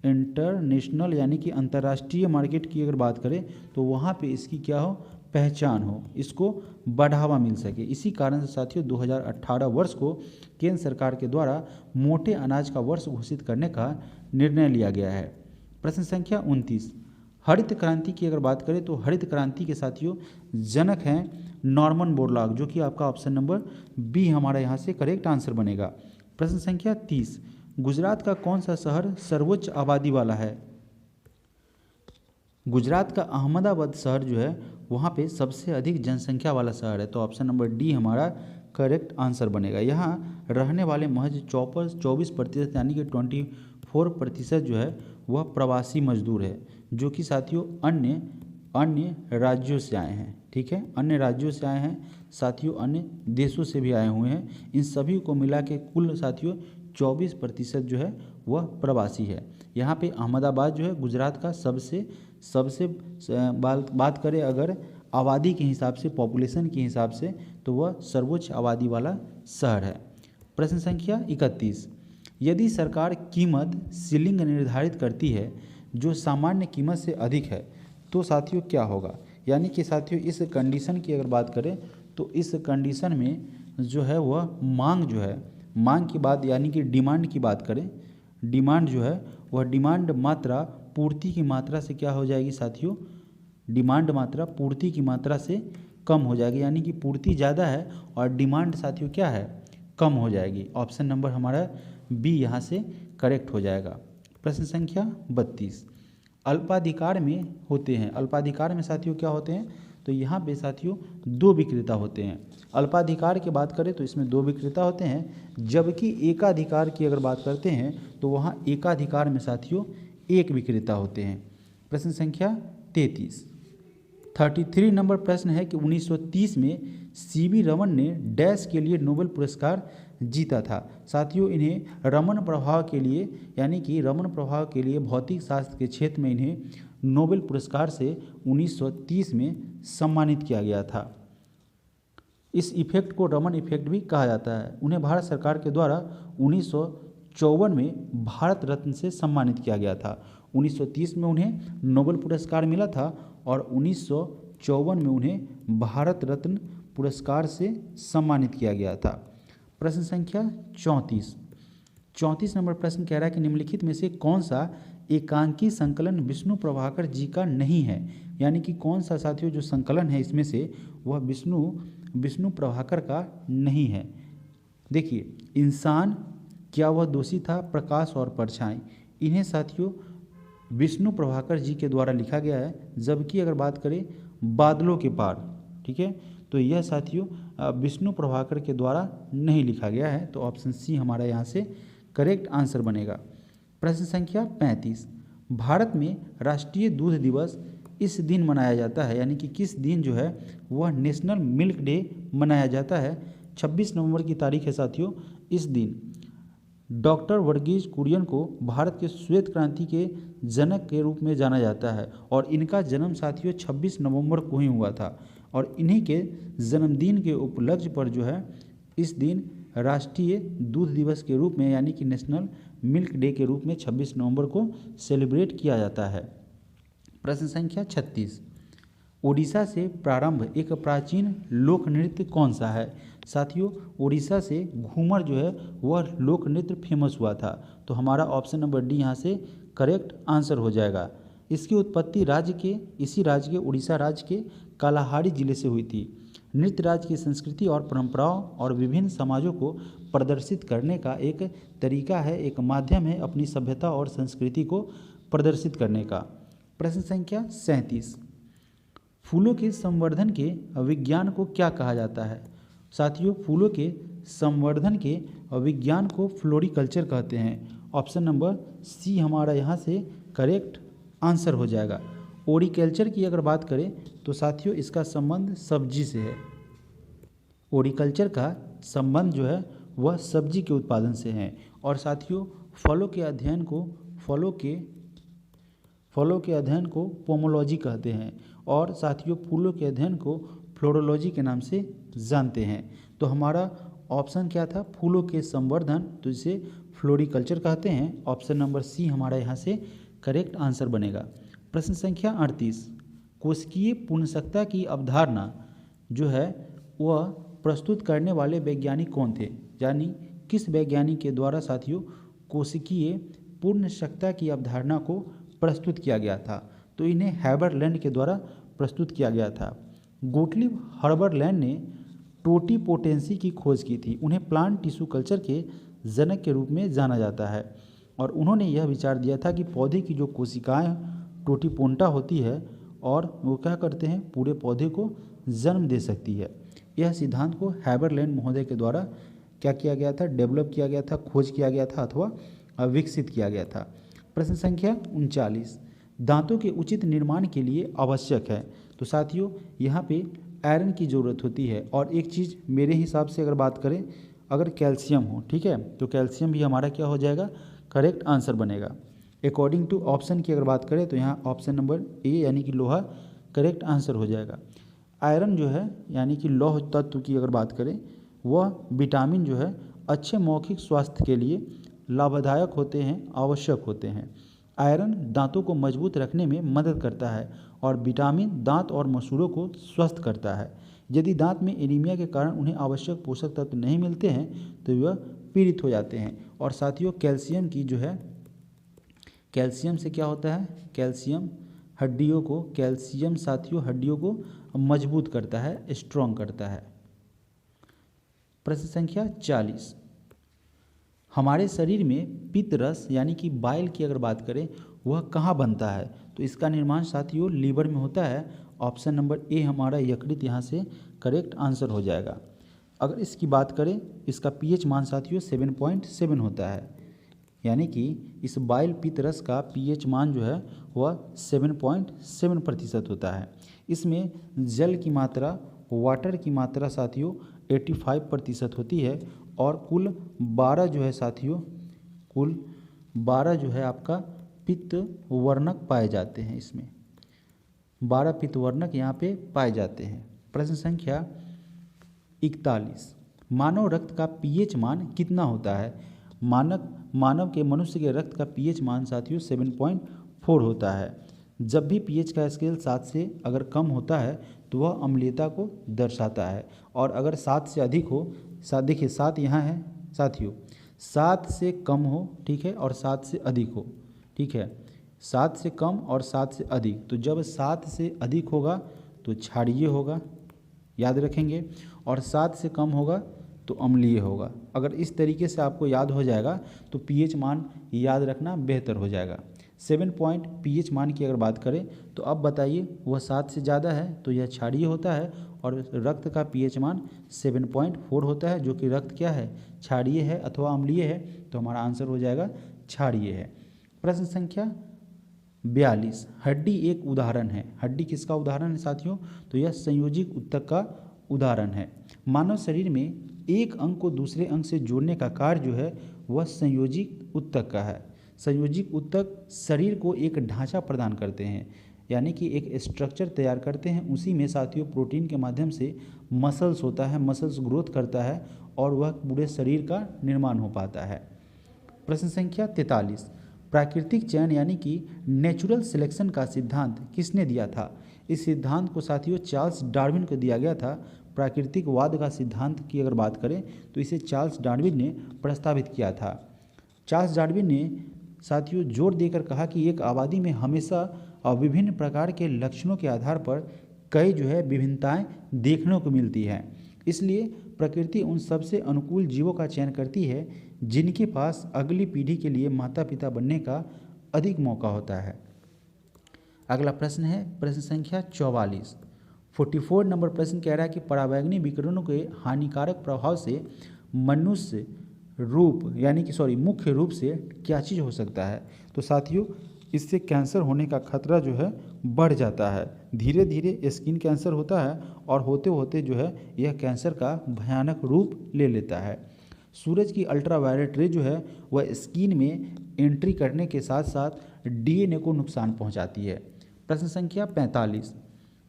इंटरनेशनल यानी कि अंतर्राष्ट्रीय मार्केट की अगर बात करें तो वहाँ पे इसकी क्या हो, पहचान हो, इसको बढ़ावा मिल सके। इसी कारण से साथियों 2018 वर्ष को केंद्र सरकार के द्वारा मोटे अनाज का वर्ष घोषित करने का निर्णय लिया गया है। प्रश्न संख्या 29, हरित क्रांति की अगर बात करें तो हरित क्रांति के साथियों जनक हैं नॉर्मन बोरलॉग, जो कि आपका ऑप्शन नंबर बी हमारा यहाँ से करेक्ट आंसर बनेगा। प्रश्न संख्या 30, गुजरात का कौन सा शहर सर्वोच्च आबादी वाला है? गुजरात का अहमदाबाद शहर जो है वहाँ पे सबसे अधिक जनसंख्या वाला शहर है। तो ऑप्शन नंबर डी हमारा करेक्ट आंसर बनेगा। यहाँ रहने वाले महज 24% यानी कि 24% जो है वह प्रवासी मजदूर है, जो कि साथियों अन्य राज्यों से आए हैं, ठीक है, अन्य राज्यों से आए हैं साथियों, अन्य देशों से भी आए हुए हैं। इन सभी को मिला के कुल साथियों 24% जो है वह प्रवासी है। यहाँ पे अहमदाबाद जो है गुजरात का सबसे सबसे बात करें अगर आबादी के हिसाब से, पॉपुलेशन के हिसाब से, तो वह सर्वोच्च आबादी वाला शहर है। प्रश्न संख्या 31, यदि सरकार कीमत सीलिंग निर्धारित करती है जो सामान्य कीमत से अधिक है तो साथियों क्या होगा? यानी कि साथियों इस कंडीशन की अगर बात करें तो इस कंडीशन में जो है वह मांग जो है, मांग की बात यानी कि डिमांड की बात करें, डिमांड जो है वह डिमांड मात्रा पूर्ति की मात्रा से क्या हो जाएगी साथियों? डिमांड मात्रा पूर्ति की मात्रा से कम हो जाएगी, यानी कि पूर्ति ज़्यादा है और डिमांड साथियों क्या है? कम हो जाएगी। ऑप्शन नंबर हमारा बी यहाँ से करेक्ट हो जाएगा। प्रश्न संख्या 32, अल्पाधिकार में होते हैं, अल्पाधिकार में साथियों क्या होते हैं? तो यहाँ पे साथियों दो विक्रेता होते हैं। अल्पाधिकार की बात करें तो इसमें दो विक्रेता होते हैं, जबकि एकाधिकार की अगर बात करते हैं तो वहाँ एकाधिकार में साथियों एक विक्रेता होते हैं। प्रश्न संख्या 33 नंबर प्रश्न है कि 1930 में सीवी रमन ने डैश के लिए नोबेल पुरस्कार जीता था। साथियों इन्हें रमन प्रभाव के लिए, यानी कि रमन प्रभाव के लिए भौतिक शास्त्र के क्षेत्र में इन्हें नोबेल पुरस्कार से 1930 में सम्मानित किया गया था। इस इफेक्ट को रमन इफेक्ट भी कहा जाता है। उन्हें भारत सरकार के द्वारा 1954 में भारत रत्न से सम्मानित किया गया था। 1930 में उन्हें नोबेल पुरस्कार मिला था और 1954 में उन्हें भारत रत्न पुरस्कार से सम्मानित किया गया था। प्रश्न संख्या 34 नंबर प्रश्न कह रहा है कि निम्नलिखित में से कौन सा एकांकी संकलन विष्णु प्रभाकर जी का नहीं है? यानी कि कौन सा साथियों जो संकलन है इसमें से वह विष्णु प्रभाकर का नहीं है। देखिए, इंसान, क्या वह दोषी था, प्रकाश और परछाई, इन्हें साथियों विष्णु प्रभाकर जी के द्वारा लिखा गया है। जबकि अगर बात करें बादलों के पार, ठीक है, तो यह साथियों विष्णु प्रभाकर के द्वारा नहीं लिखा गया है। तो ऑप्शन सी हमारा यहाँ से करेक्ट आंसर बनेगा। प्रश्न संख्या 35, भारत में राष्ट्रीय दूध दिवस इस दिन मनाया जाता है, यानी कि किस दिन जो है वह नेशनल मिल्क डे मनाया जाता है? 26 नवंबर की तारीख है साथियों। इस दिन डॉक्टर वर्गीज कुरियन को भारत के श्वेत क्रांति के जनक के रूप में जाना जाता है और इनका जन्म साथियों 26 नवंबर को ही हुआ था और इन्हीं के जन्मदिन के उपलक्ष्य पर जो है इस दिन राष्ट्रीय दूध दिवस के रूप में, यानी कि नेशनल मिल्क डे के रूप में 26 नवंबर को सेलिब्रेट किया जाता है। प्रश्न संख्या 36, ओडिशा से प्रारंभ एक प्राचीन लोक नृत्य कौन सा है? साथियों उड़ीसा से घूमर जो है वह लोक नृत्य फेमस हुआ था। तो हमारा ऑप्शन नंबर डी यहाँ से करेक्ट आंसर हो जाएगा। इसकी उत्पत्ति इसी राज्य के उड़ीसा राज्य के कालाहांडी जिले से हुई थी। नृत्य राज्य की संस्कृति और परंपराओं और विभिन्न समाजों को प्रदर्शित करने का एक तरीका है, एक माध्यम है अपनी सभ्यता और संस्कृति को प्रदर्शित करने का। प्रश्न संख्या 37, फूलों के संवर्धन के विज्ञान को क्या कहा जाता है? साथियों फूलों के संवर्धन के विज्ञान को फ्लोरिकल्चर कहते हैं। ऑप्शन नंबर सी हमारा यहाँ से करेक्ट आंसर हो जाएगा। ओरिकल्चर की अगर बात करें तो साथियों इसका संबंध सब्जी से है। ओरिकल्चर का संबंध जो है वह सब्जी के उत्पादन से है। और साथियों फलों के अध्ययन को पोमोलॉजी कहते हैं और साथियों फूलों के अध्ययन को फ्लोरोलॉजी के नाम से जानते हैं। तो हमारा ऑप्शन क्या था? फूलों के संवर्धन, तो इसे फ्लोरिकल्चर कहते हैं। ऑप्शन नंबर सी हमारा यहाँ से करेक्ट आंसर बनेगा। प्रश्न संख्या 38, कोशिकीय पुंसकता की अवधारणा जो है वह प्रस्तुत करने वाले वैज्ञानिक कौन थे? यानी किस वैज्ञानिक के द्वारा साथियों कोशिकीय पुंसकता की अवधारणा को प्रस्तुत किया गया था? तो इन्हें हैबरलैंड के द्वारा प्रस्तुत किया गया था। गोटलिब हर्बरलैंड ने टोटीपोटेंसी की खोज की थी। उन्हें प्लांट टिश्यू कल्चर के जनक के रूप में जाना जाता है और उन्होंने यह विचार दिया था कि पौधे की जो कोशिकाएं टोटीपोंटा होती है और वो क्या करते हैं, पूरे पौधे को जन्म दे सकती है। यह सिद्धांत को हैबरलैंड महोदय के द्वारा क्या किया गया था? डेवलप किया गया था, खोज किया गया था अथवा विकसित किया गया था। प्रश्न संख्या 39, दांतों के उचित निर्माण के लिए आवश्यक है। तो साथियों यहाँ पे आयरन की ज़रूरत होती है और एक चीज़ मेरे हिसाब से अगर बात करें, अगर कैल्शियम हो, ठीक है, तो कैल्शियम भी हमारा क्या हो जाएगा? करेक्ट आंसर बनेगा। अकॉर्डिंग टू ऑप्शन की अगर बात करें तो यहाँ ऑप्शन नंबर ए यानी कि लोहा करेक्ट आंसर हो जाएगा। आयरन जो है यानी कि लौह तत्व की अगर बात करें, वह विटामिन जो है अच्छे मौखिक स्वास्थ्य के लिए लाभदायक होते हैं, आवश्यक होते हैं। आयरन दांतों को मजबूत रखने में मदद करता है और विटामिन दांत और मसूड़ों को स्वस्थ करता है। यदि दांत में एनीमिया के कारण उन्हें आवश्यक पोषक तत्व नहीं मिलते हैं तो वह पीड़ित हो जाते हैं। और साथियों कैल्शियम की जो है, कैल्शियम से क्या होता है, कैल्शियम हड्डियों को, कैल्शियम साथियों हड्डियों को मजबूत करता है, स्ट्रॉन्ग करता है। प्रश्न संख्या 40, हमारे शरीर में पित्त रस यानी कि बाइल की अगर बात करें वह कहाँ बनता है, तो इसका निर्माण साथियों लीवर में होता है। ऑप्शन नंबर ए हमारा यकृत यहाँ से करेक्ट आंसर हो जाएगा। अगर इसकी बात करें, इसका पीएच मान साथियों 7.7 होता है, यानी कि इस बाइल पित्त रस का पीएच मान जो है वह 7.7% होता है। इसमें जल की मात्रा, वाटर की मात्रा साथियों 85% होती है और कुल 12 जो है साथियों, कुल 12 जो है आपका पित्त वर्णक पाए जाते हैं। इसमें 12 पित्त वर्णक यहाँ पे पाए जाते हैं। प्रश्न संख्या 41, मानव रक्त का पीएच मान कितना होता है। मानव के मनुष्य के रक्त का पीएच मान साथियों 7.4 होता है। जब भी पीएच का स्केल 7 से अगर कम होता है तो वह अम्लीयता को दर्शाता है, और अगर 7 से अधिक हो, देखिए 7 यहाँ है साथियों, 7 से कम हो, ठीक है, और 7 से अधिक हो, ठीक है, 7 से कम और 7 से अधिक, तो जब 7 से अधिक होगा तो क्षारीय होगा, याद रखेंगे, और 7 से कम होगा तो अम्लीय होगा। अगर इस तरीके से आपको याद हो जाएगा तो पीएच मान याद रखना बेहतर हो जाएगा। 7 पॉइंट पीएच मान की अगर बात करें तो अब बताइए, वह 7 से ज़्यादा है तो यह क्षारीय होता है, और रक्त का पीएच मान 7.4 होता है, जो कि रक्त क्या है, क्षारीय है अथवा अम्लीय है, तो हमारा आंसर हो जाएगा क्षारीय है। प्रश्न संख्या 42, हड्डी एक उदाहरण है। हड्डी किसका उदाहरण है साथियों, तो यह संयोजिक ऊतक का उदाहरण है। मानव शरीर में एक अंग को दूसरे अंग से जोड़ने का कार्य जो है वह संयोजिक ऊतक का है। संयोजिक ऊतक शरीर को एक ढांचा प्रदान करते हैं, यानी कि एक स्ट्रक्चर तैयार करते हैं। उसी में साथियों प्रोटीन के माध्यम से मसल्स होता है, मसल्स ग्रोथ करता है और वह पूरे शरीर का निर्माण हो पाता है। प्रश्न संख्या 43, प्राकृतिक चयन यानी कि नेचुरल सिलेक्शन का सिद्धांत किसने दिया था। इस सिद्धांत को साथियों चार्ल्स डार्विन को दिया गया था। प्राकृतिकवाद का सिद्धांत की अगर बात करें तो इसे चार्ल्स डार्विन ने प्रस्तावित किया था। चार्ल्स डार्विन ने साथियों जोर देकर कहा कि एक आबादी में हमेशा विभिन्न प्रकार के लक्षणों के आधार पर कई जो है विभिन्नताएं देखने को मिलती हैं। इसलिए प्रकृति उन सबसे अनुकूल जीवों का चयन करती है जिनके पास अगली पीढ़ी के लिए माता पिता बनने का अधिक मौका होता है। अगला प्रश्न है प्रश्न संख्या 44, 44 नंबर प्रश्न कह रहा है कि पराबैंगनी विकिरणों के हानिकारक प्रभाव से मनुष्य रूप यानी कि मुख्य रूप से क्या चीज़ हो सकता है। तो साथियों इससे कैंसर होने का खतरा जो है बढ़ जाता है। धीरे धीरे स्किन कैंसर होता है और होते होते जो है यह कैंसर का भयानक रूप ले लेता है। सूरज की अल्ट्रावायलेट रे जो है वह स्किन में एंट्री करने के साथ साथ डीएनए को नुकसान पहुंचाती है। प्रश्न संख्या 45,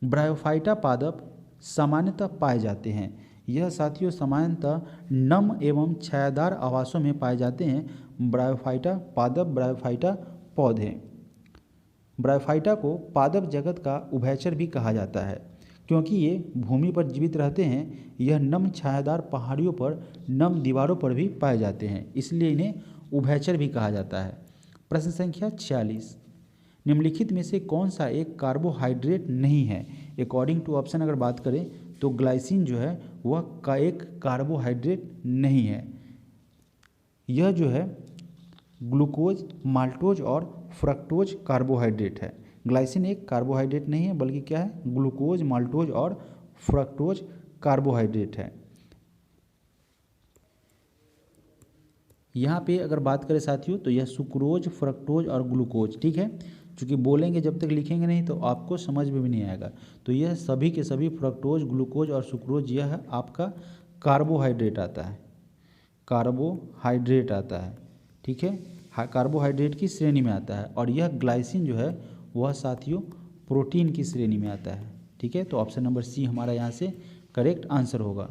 ब्रायोफाइटा पादप सामान्यतः पाए जाते हैं। यह साथियों सामान्यतः नम एवं छायादार आवासों में पाए जाते हैं। ब्रायोफाइटा पादप, ब्रायोफाइटा पौधे। ब्रायोफाइटा को पादप जगत का उभयचर भी कहा जाता है क्योंकि ये भूमि पर जीवित रहते हैं। यह नम छायादार पहाड़ियों पर, नम दीवारों पर भी पाए जाते हैं, इसलिए इन्हें उभयचर भी कहा जाता है। प्रश्न संख्या 46, निम्नलिखित में से कौन सा एक कार्बोहाइड्रेट नहीं है। अकॉर्डिंग टू ऑप्शन अगर बात करें तो ग्लाइसिन जो है वह एक कार्बोहाइड्रेट नहीं है। यह जो है ग्लूकोज, माल्टोज और फ्रक्टोज कार्बोहाइड्रेट है। ग्लाइसिन एक कार्बोहाइड्रेट नहीं है बल्कि क्या है, ग्लूकोज, माल्टोज और फ्रक्टोज कार्बोहाइड्रेट है। यहाँ पे अगर बात करें साथियों तो यह सुक्रोज, फ्रक्टोज और ग्लूकोज, ठीक है, क्योंकि बोलेंगे जब तक लिखेंगे नहीं तो आपको समझ में भी नहीं आएगा। तो यह सभी के सभी फ्रक्टोज, ग्लूकोज और सुक्रोज यह आपका कार्बोहाइड्रेट आता है, कार्बोहाइड्रेट आता है, ठीक है। कार्बोहाइड्रेट की श्रेणी में आता है, और यह ग्लाइसिन जो है वह साथियों प्रोटीन की श्रेणी में आता है। ठीक है, तो ऑप्शन नंबर सी हमारा यहाँ से करेक्ट आंसर होगा।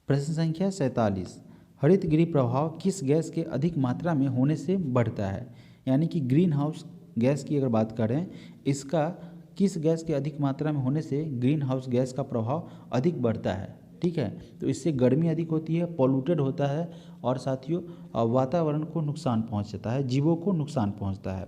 प्रश्न संख्या 47, हरित गृह प्रभाव किस गैस के अधिक मात्रा में होने से बढ़ता है? यानी कि ग्रीन हाउस गैस की अगर बात करें, इसका किस गैस के अधिक मात्रा में होने से ग्रीन हाउस गैस का प्रभाव अधिक बढ़ता है? ठीक है, तो इससे गर्मी अधिक होती है, पॉल्यूटेड होता है, और साथियों वातावरण को नुकसान पहुंचता है, जीवों को नुकसान पहुंचता है।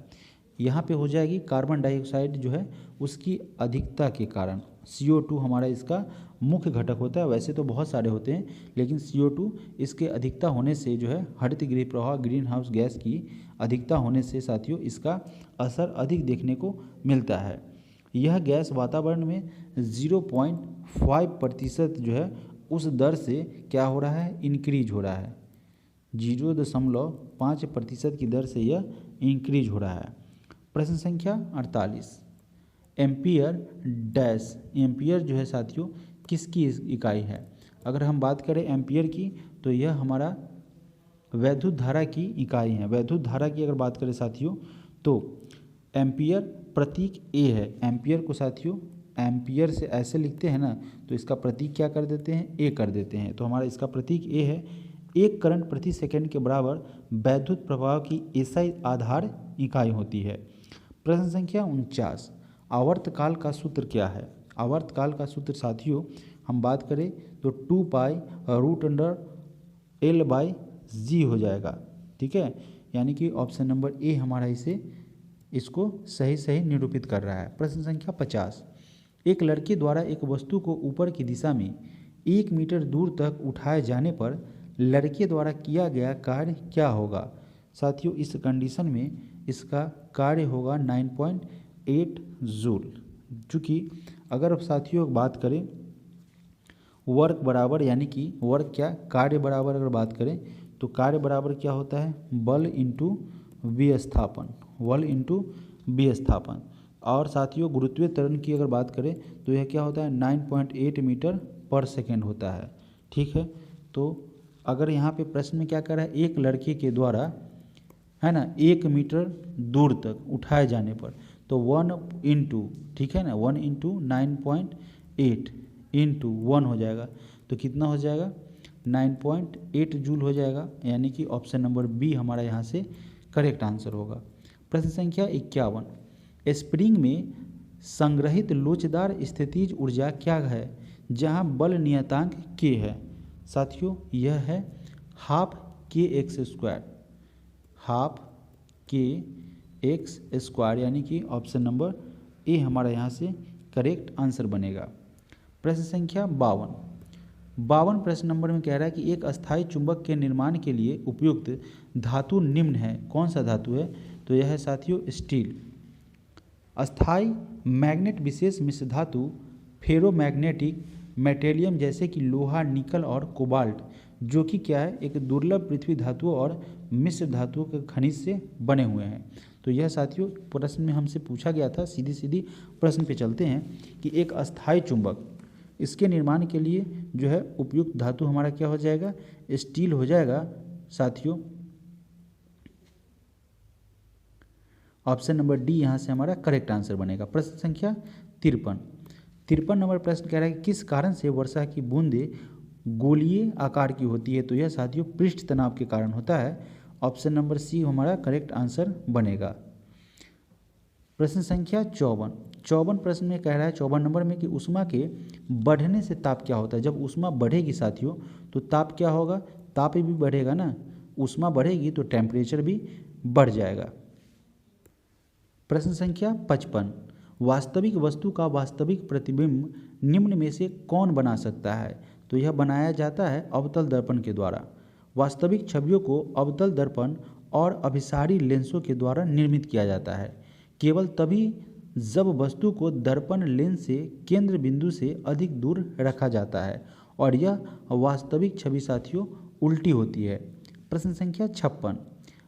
यहाँ पे हो जाएगी कार्बन डाइऑक्साइड जो है उसकी अधिकता के कारण। CO2 हमारा इसका मुख्य घटक होता है, वैसे तो बहुत सारे होते हैं, लेकिन CO2 इसके अधिकता होने से जो है हरित गृह प्रभाव ग्रीन हाउस गैस की अधिकता होने से साथियों इसका असर अधिक देखने को मिलता है। यह गैस वातावरण में 0.5% जो है उस दर से क्या हो रहा है, इंक्रीज हो रहा है। 0.5% की दर से यह इंक्रीज हो रहा है। प्रश्न संख्या 48, एम्पियर डैश, एम्पियर जो है साथियों किसकी इकाई है? अगर हम बात करें एम्पियर की तो यह हमारा वैद्युत धारा की इकाई है। वैद्युत धारा की अगर बात करें साथियों तो एम्पियर प्रतीक ए है। एम्पियर को साथियों एम्पियर से ऐसे लिखते हैं ना, तो इसका प्रतीक क्या कर देते हैं, ए कर देते हैं, तो हमारा इसका प्रतीक ए है। 1 करंट प्रति सेकंड के बराबर वैद्युत प्रवाह की एसआई आधार इकाई होती है। प्रश्न संख्या 49, आवर्तकाल का सूत्र क्या है? आवर्तकाल का सूत्र साथियों हम बात करें तो 2π√L/g हो जाएगा। ठीक है, यानी कि ऑप्शन नंबर ए हमारा इसको सही निरूपित कर रहा है। प्रश्न संख्या 50, एक लड़के द्वारा एक वस्तु को ऊपर की दिशा में 1 मीटर दूर तक उठाए जाने पर लड़के द्वारा किया गया कार्य क्या होगा? साथियों इस कंडीशन में इसका कार्य होगा 9.8 जूल। चूँकि अगर साथियों बात करें वर्क बराबर, यानी कि वर्क क्या, कार्य बराबर अगर बात करें तो कार्य बराबर क्या होता है, बल इंटू विस्थापन, बल इंटू विस्थापन। और साथियों गुरुत्वीय त्वरण की अगर बात करें तो यह क्या होता है, 9.8 मीटर पर सेकेंड होता है। ठीक है, तो अगर यहाँ पे प्रश्न में क्या कर रहा है, एक लड़के के द्वारा है ना 1 मीटर दूर तक उठाए जाने पर, तो 1 इंटू, ठीक है ना, 1 इंटू 9.8 इंटू 1 हो जाएगा, तो कितना हो जाएगा 9.8 जूल हो जाएगा, यानी कि ऑप्शन नंबर बी हमारा यहाँ से करेक्ट आंसर होगा। प्रश्न संख्या 51, स्प्रिंग में संग्रहित लोचदार स्थितिज ऊर्जा क्या है जहाँ बल नियतांक k है? साथियों यह है हाफ kx², हाफ kx², यानी कि ऑप्शन नंबर ए हमारा यहाँ से करेक्ट आंसर बनेगा। प्रश्न संख्या 52 प्रश्न नंबर में कह रहा है कि एक अस्थायी चुंबक के निर्माण के लिए उपयुक्त धातु निम्न है, कौन सा धातु है? तो यह है साथियों स्टील। अस्थायी मैग्नेट विशेष मिश्र धातु फेरोमैग्नेटिक मेटेरियम जैसे कि लोहा, निकल और कोबाल्ट, जो कि क्या है, एक दुर्लभ पृथ्वी धातुओं और मिश्र धातुओं के खनिज से बने हुए हैं। तो यह साथियों प्रश्न में हमसे पूछा गया था। सीधी प्रश्न पे चलते हैं कि एक अस्थायी चुंबक, इसके निर्माण के लिए जो है उपयुक्त धातु हमारा क्या हो जाएगा, स्टील हो जाएगा साथियों। ऑप्शन नंबर डी यहाँ से हमारा करेक्ट आंसर बनेगा। प्रश्न संख्या 53 नंबर प्रश्न कह रहा है कि किस कारण से वर्षा की बूंदें गोलीय आकार की होती है? तो यह साथियों पृष्ठ तनाव के कारण होता है। ऑप्शन नंबर सी हमारा करेक्ट आंसर बनेगा। प्रश्न संख्या 54 प्रश्न में कह रहा है 54 नंबर में कि ऊष्मा के बढ़ने से ताप क्या होता है? जब ऊष्मा बढ़ेगी साथियों तो ताप क्या होगा, ताप भी बढ़ेगा ना, ऊष्मा बढ़ेगी तो टेम्परेचर भी बढ़ जाएगा। प्रश्न संख्या 55, वास्तविक वस्तु का वास्तविक प्रतिबिंब निम्न में से कौन बना सकता है? तो यह बनाया जाता है अवतल दर्पण के द्वारा। वास्तविक छवियों को अवतल दर्पण और अभिसारी लेंसों के द्वारा निर्मित किया जाता है, केवल तभी जब वस्तु को दर्पण लेंस से केंद्र बिंदु से अधिक दूर रखा जाता है और यह वास्तविक छवि साथियों उल्टी होती है। प्रश्न संख्या 56,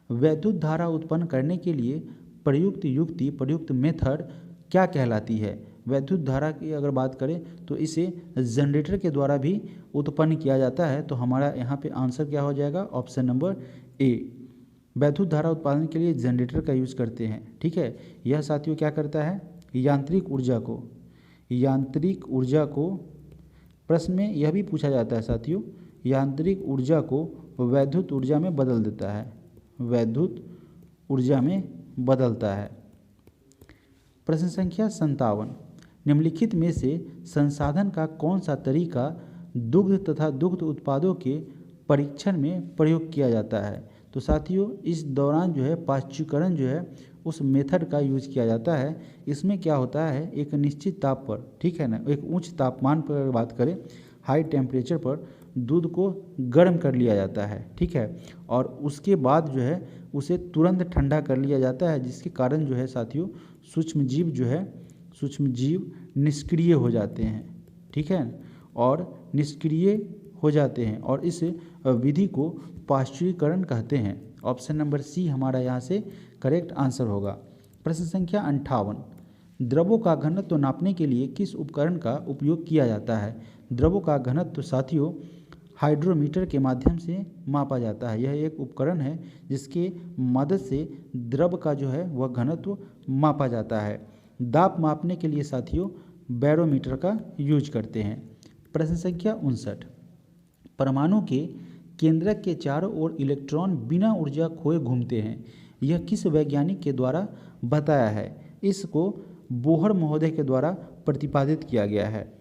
वैद्युत धारा उत्पन्न करने के लिए प्रयुक्त युक्ति, प्रयुक्त मेथड क्या कहलाती है? वैद्युत धारा की अगर बात करें तो इसे जनरेटर के द्वारा भी उत्पन्न किया जाता है। तो हमारा यहाँ पे आंसर क्या हो जाएगा, ऑप्शन नंबर ए। वैद्युत धारा उत्पादन के लिए जनरेटर का यूज करते हैं। ठीक है, यह साथियों क्या करता है, यांत्रिक ऊर्जा को प्रश्न में यह भी पूछा जाता है साथियों, यांत्रिक ऊर्जा को वैद्युत ऊर्जा में बदल देता है, वैद्युत ऊर्जा में बदलता है। प्रश्न संख्या 57, निम्नलिखित में से संसाधन का कौन सा तरीका दुग्ध तथा दुग्ध उत्पादों के परीक्षण में प्रयोग किया जाता है। तो साथियों इस दौरान जो है पाश्चुकरण जो है उस मेथड का यूज किया जाता है। इसमें क्या होता है, एक निश्चित ताप पर, ठीक है ना, एक उच्च तापमान पर अगर बात करें, हाई टेम्परेचर पर दूध को गर्म कर लिया जाता है। ठीक है, और उसके बाद जो है उसे तुरंत ठंडा कर लिया जाता है, जिसके कारण जो है साथियों सूक्ष्म जीव निष्क्रिय हो जाते हैं। ठीक है, और निष्क्रिय हो जाते हैं और इस विधि को पाश्चुरीकरण कहते हैं। ऑप्शन नंबर सी हमारा यहाँ से करेक्ट आंसर होगा। प्रश्न संख्या 58, द्रवों का घनत्व नापने के लिए किस उपकरण का उपयोग किया जाता है। द्रवों का घनत्व साथियों हाइड्रोमीटर के माध्यम से मापा जाता है। यह एक उपकरण है जिसके मदद से द्रव का जो है वह घनत्व मापा जाता है। दाब मापने के लिए साथियों बैरोमीटर का यूज करते हैं। प्रश्न संख्या 59, परमाणु के केंद्रक के चारों ओर इलेक्ट्रॉन बिना ऊर्जा खोए घूमते हैं। यह किस वैज्ञानिक के द्वारा बताया है। इसको बोहर महोदय के द्वारा प्रतिपादित किया गया है।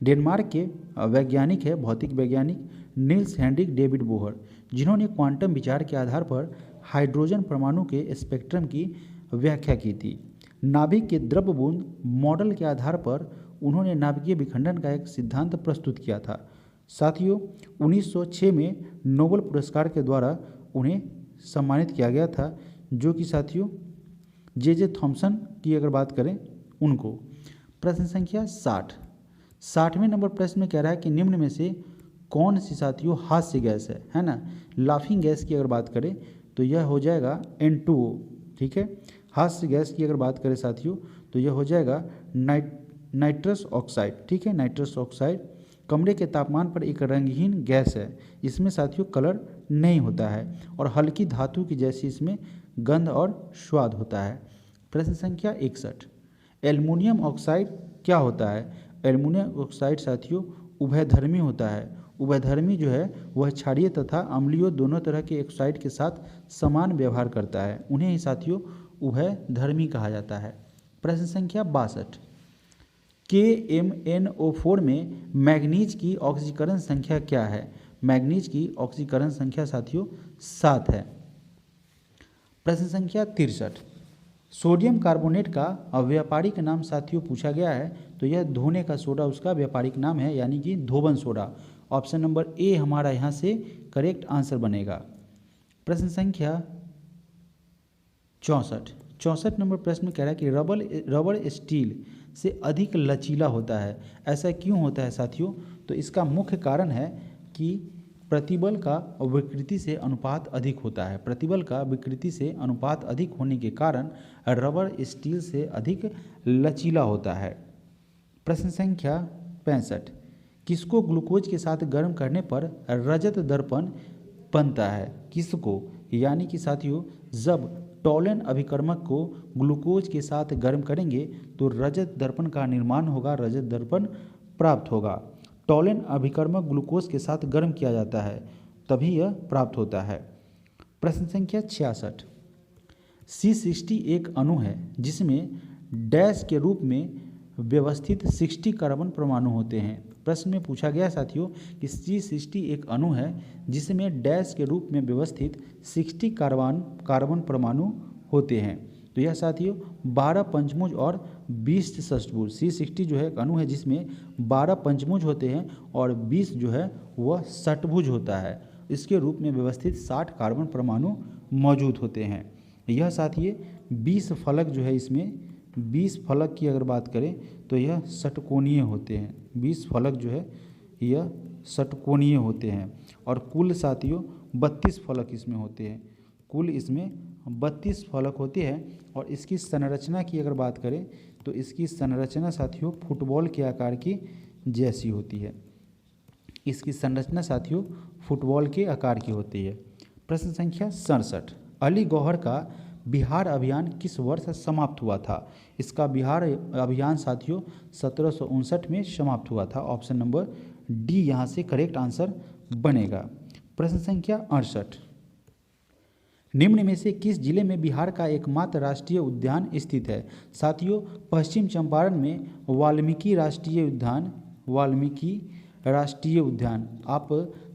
डेनमार्क के वैज्ञानिक है, भौतिक वैज्ञानिक नील्स हेनरिक डेविड बोहर, जिन्होंने क्वांटम विचार के आधार पर हाइड्रोजन परमाणु के स्पेक्ट्रम की व्याख्या की थी। नाभिक के द्रव बूंद मॉडल के आधार पर उन्होंने नाभिकीय विखंडन का एक सिद्धांत प्रस्तुत किया था। साथियों 1906 में नोबेल पुरस्कार के द्वारा उन्हें सम्मानित किया गया था, जो कि साथियों जे थॉमसन की अगर बात करें उनको। प्रश्न संख्या 60वें नंबर प्रश्न में कह रहा है कि निम्न में से कौन सी साथियों हास्य गैस है ना। लाफिंग गैस की अगर बात करें तो यह हो जाएगा N2O। ठीक है, हास्य गैस की अगर बात करें साथियों तो यह हो जाएगा नाइट्रस ऑक्साइड। ठीक है, नाइट्रस ऑक्साइड कमरे के तापमान पर एक रंगहीन गैस है। इसमें साथियों कलर नहीं होता है और हल्की धातु की जैसी इसमें गंध और स्वाद होता है। प्रश्न संख्या 61, एल्युमिनियम ऑक्साइड क्या होता है। एल्युमिनियम ऑक्साइड साथियों उभयधर्मी होता है। उभयधर्मी जो है वह क्षारीय तथा अम्लीय दोनों तरह के ऑक्साइड के साथ समान व्यवहार करता है, उन्हें ही साथियों उभयधर्मी कहा जाता है। प्रश्न संख्या 62, KMnO4 में मैग्नीज की ऑक्सीकरण संख्या क्या है। मैग्नीज की ऑक्सीकरण संख्या साथियों 7 है। प्रश्न संख्या 63, सोडियम कार्बोनेट का व्यापारिक नाम साथियों पूछा गया है, तो यह धोने का सोडा उसका व्यापारिक नाम है, यानी कि धोबन सोडा। ऑप्शन नंबर ए हमारा यहाँ से करेक्ट आंसर बनेगा। प्रश्न संख्या 64 नंबर प्रश्न में कह रहा है कि रबर स्टील से अधिक लचीला होता है। ऐसा क्यों होता है साथियों। तो इसका मुख्य कारण है कि प्रतिबल का विकृति से अनुपात अधिक होता है। प्रतिबल का विकृति से अनुपात अधिक होने के कारण रबर स्टील से अधिक लचीला होता है। प्रश्न संख्या 65, किसको ग्लूकोज के साथ गर्म करने पर रजत दर्पण बनता है। किसको, यानी कि साथियों जब टॉलन अभिकर्मक को ग्लूकोज के साथ गर्म करेंगे तो रजत दर्पण का निर्माण होगा, रजत दर्पण प्राप्त होगा। टॉलन अभिकर्मक ग्लूकोज के साथ गर्म किया जाता है तभी यह प्राप्त होता है। प्रश्न संख्या 66, C60 एक अणु है जिसमें डैश के रूप में व्यवस्थित 60 कार्बन परमाणु होते हैं। प्रश्न में पूछा गया साथियों कि C60 एक अणु है जिसमें डैश के रूप में व्यवस्थित 60 कार्बन परमाणु होते हैं। तो यह साथियों 12 पंचभुज और 20 षष्ठभुज। C60 जो है एक अणु है जिसमें 12 पंचभुज होते हैं और 20 जो है वह षष्ठभुज होता है। इसके रूप में व्यवस्थित 60 कार्बन परमाणु मौजूद होते हैं। यह साथियों 20 फलक जो है, इसमें 20 फलक की अगर बात करें तो यह षटकोणीय होते हैं। 20 फलक जो है यह षटकोणीय होते हैं और कुल साथियों 32 फलक इसमें होते हैं। कुल इसमें 32 फलक होते हैं और इसकी संरचना की अगर बात करें तो इसकी संरचना साथियों फुटबॉल के आकार की जैसी होती है। इसकी संरचना साथियों फुटबॉल के आकार की होती है। प्रश्न संख्या 67, अली गौहर का बिहार अभियान किस वर्ष समाप्त हुआ था? इसका बिहार अभियान साथियों 1759 में समाप्त हुआ था। ऑप्शन नंबर डी यहाँ से करेक्ट आंसर बनेगा। प्रश्न संख्या 68, निम्न में से किस जिले में बिहार का एकमात्र राष्ट्रीय उद्यान स्थित है? साथियों, पश्चिम चंपारण में वाल्मीकि राष्ट्रीय उद्यान, आप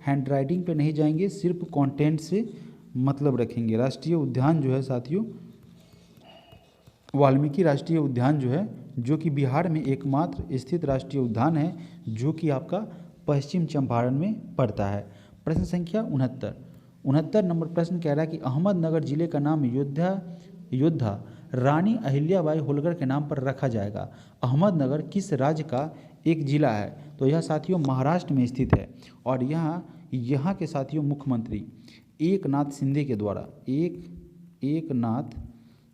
हैंड राइटिंग पे नहीं जाएंगे, सिर्फ कंटेंट से मतलब रखेंगे। राष्ट्रीय उद्यान जो है साथियों, वाल्मीकि राष्ट्रीय उद्यान जो है, जो कि बिहार में एकमात्र स्थित राष्ट्रीय उद्यान है, जो कि आपका पश्चिम चंपारण में पड़ता है। प्रश्न संख्या 69 नंबर प्रश्न कह रहा है कि अहमदनगर जिले का नाम योद्धा रानी अहिल्याबाई होलकर के नाम पर रखा जाएगा। अहमदनगर किस राज्य का एक जिला है? तो यह साथियों महाराष्ट्र में स्थित है और यहाँ के साथियों मुख्यमंत्री एकनाथ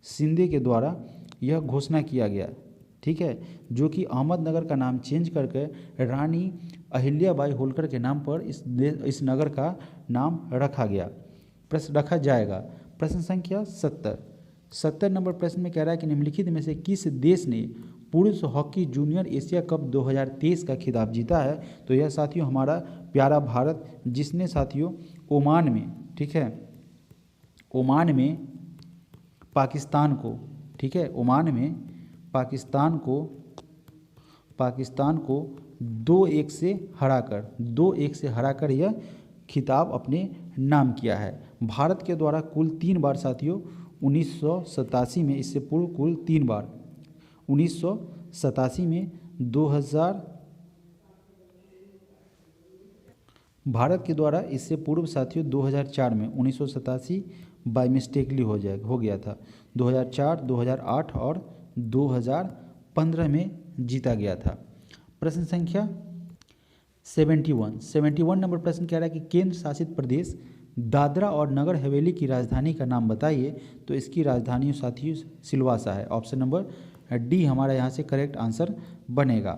शिंदे के द्वारा यह घोषणा किया गया, ठीक है, जो कि अहमदनगर का नाम चेंज करके रानी अहिल्याबाई होलकर के नाम पर इस नगर का नाम रखा जाएगा। प्रश्न संख्या 70 नंबर प्रश्न में कह रहा है कि निम्नलिखित में से किस देश ने पुरुष हॉकी जूनियर एशिया कप 2023 का खिताब जीता है? तो यह साथियों हमारा प्यारा भारत, जिसने साथियों ओमान में, ठीक है, ओमान में पाकिस्तान को, ठीक है, ओमान में पाकिस्तान को 2-1 से हराकर यह खिताब अपने नाम किया है। भारत के द्वारा कुल 3 बार साथियों 1987 में, इससे पूर्व कुल 3 बार 1987 में, 2000 भारत के द्वारा इससे पूर्व साथियों 2004 में, 1987 बाई मिस्टेकली हो गया था, 2004, 2008 और 2015 में जीता गया था। प्रश्न संख्या 71 नंबर प्रश्न कह रहा है कि केंद्र शासित प्रदेश दादरा और नगर हवेली की राजधानी का नाम बताइए। तो इसकी राजधानी साथियों सिलवासा है। ऑप्शन नंबर डी हमारा यहाँ से करेक्ट आंसर बनेगा।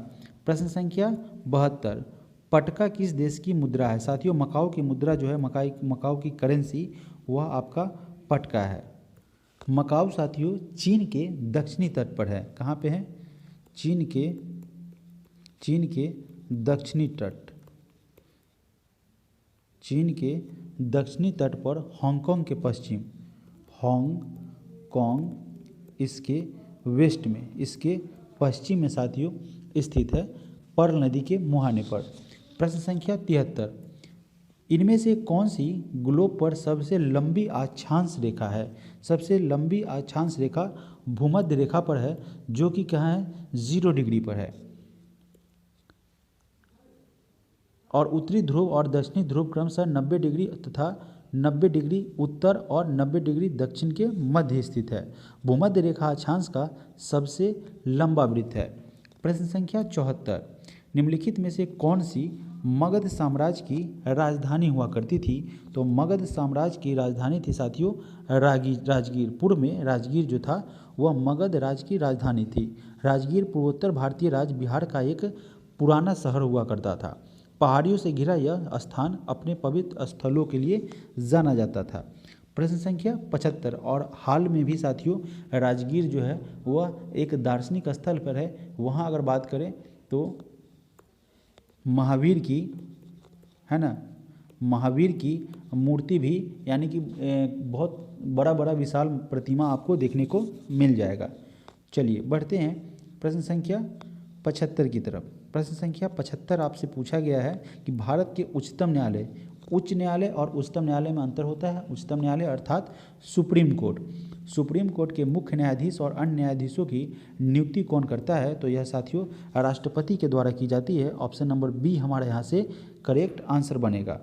प्रश्न संख्या 72, पटका किस देश की मुद्रा है? साथियों मकाऊ की मुद्रा जो है, मकाऊ की करेंसी, वह आपका पटका है। मकाऊ साथियों चीन के दक्षिणी तट पर है। कहाँ पे है? चीन के दक्षिणी तट पर हांगकांग के पश्चिम, इसके वेस्ट में, इसके पश्चिम में साथियों स्थित है, पर्ल नदी के मुहाने पर। प्रश्न संख्या 73, इनमें से कौन सी ग्लोब पर सबसे लंबी अक्षांश रेखा है? सबसे लंबी अक्षांश रेखा भूमध्य रेखा पर है, जो कि कहाँ है? 0 डिग्री पर है। और उत्तरी ध्रुव और दक्षिणी ध्रुव क्रमशः 90 डिग्री तथा 90 डिग्री उत्तर और 90 डिग्री दक्षिण के मध्य स्थित है। भूमध्य रेखा अक्षांश का सबसे लंबा वृत्त है। प्रश्न संख्या 74, निम्नलिखित में से कौन सी मगध साम्राज्य की राजधानी हुआ करती थी? तो मगध साम्राज्य की राजधानी थी साथियों राजगीर। पूर्व में राजगीर जो था वह मगध राज्य की राजधानी थी। राजगीर पूर्वोत्तर भारतीय राज्य बिहार का एक पुराना शहर हुआ करता था। पहाड़ियों से घिरा यह स्थान अपने पवित्र स्थलों के लिए जाना जाता था। प्रश्न संख्या 75, और हाल में भी साथियों राजगीर जो है वह एक दार्शनिक स्थल पर है। वहाँ अगर बात करें तो महावीर की, है ना, महावीर की मूर्ति भी, यानी कि बहुत बड़ा विशाल प्रतिमा आपको देखने को मिल जाएगा। चलिए बढ़ते हैं प्रश्न संख्या 75 की तरफ। प्रश्न संख्या 75 आपसे पूछा गया है कि भारत के उच्च न्यायालय और उच्चतम न्यायालय में अंतर होता है। उच्चतम न्यायालय अर्थात सुप्रीम कोर्ट के मुख्य न्यायाधीश और अन्य न्यायाधीशों की नियुक्ति कौन करता है? तो यह साथियों राष्ट्रपति के द्वारा की जाती है। ऑप्शन नंबर बी हमारे यहाँ से करेक्ट आंसर बनेगा।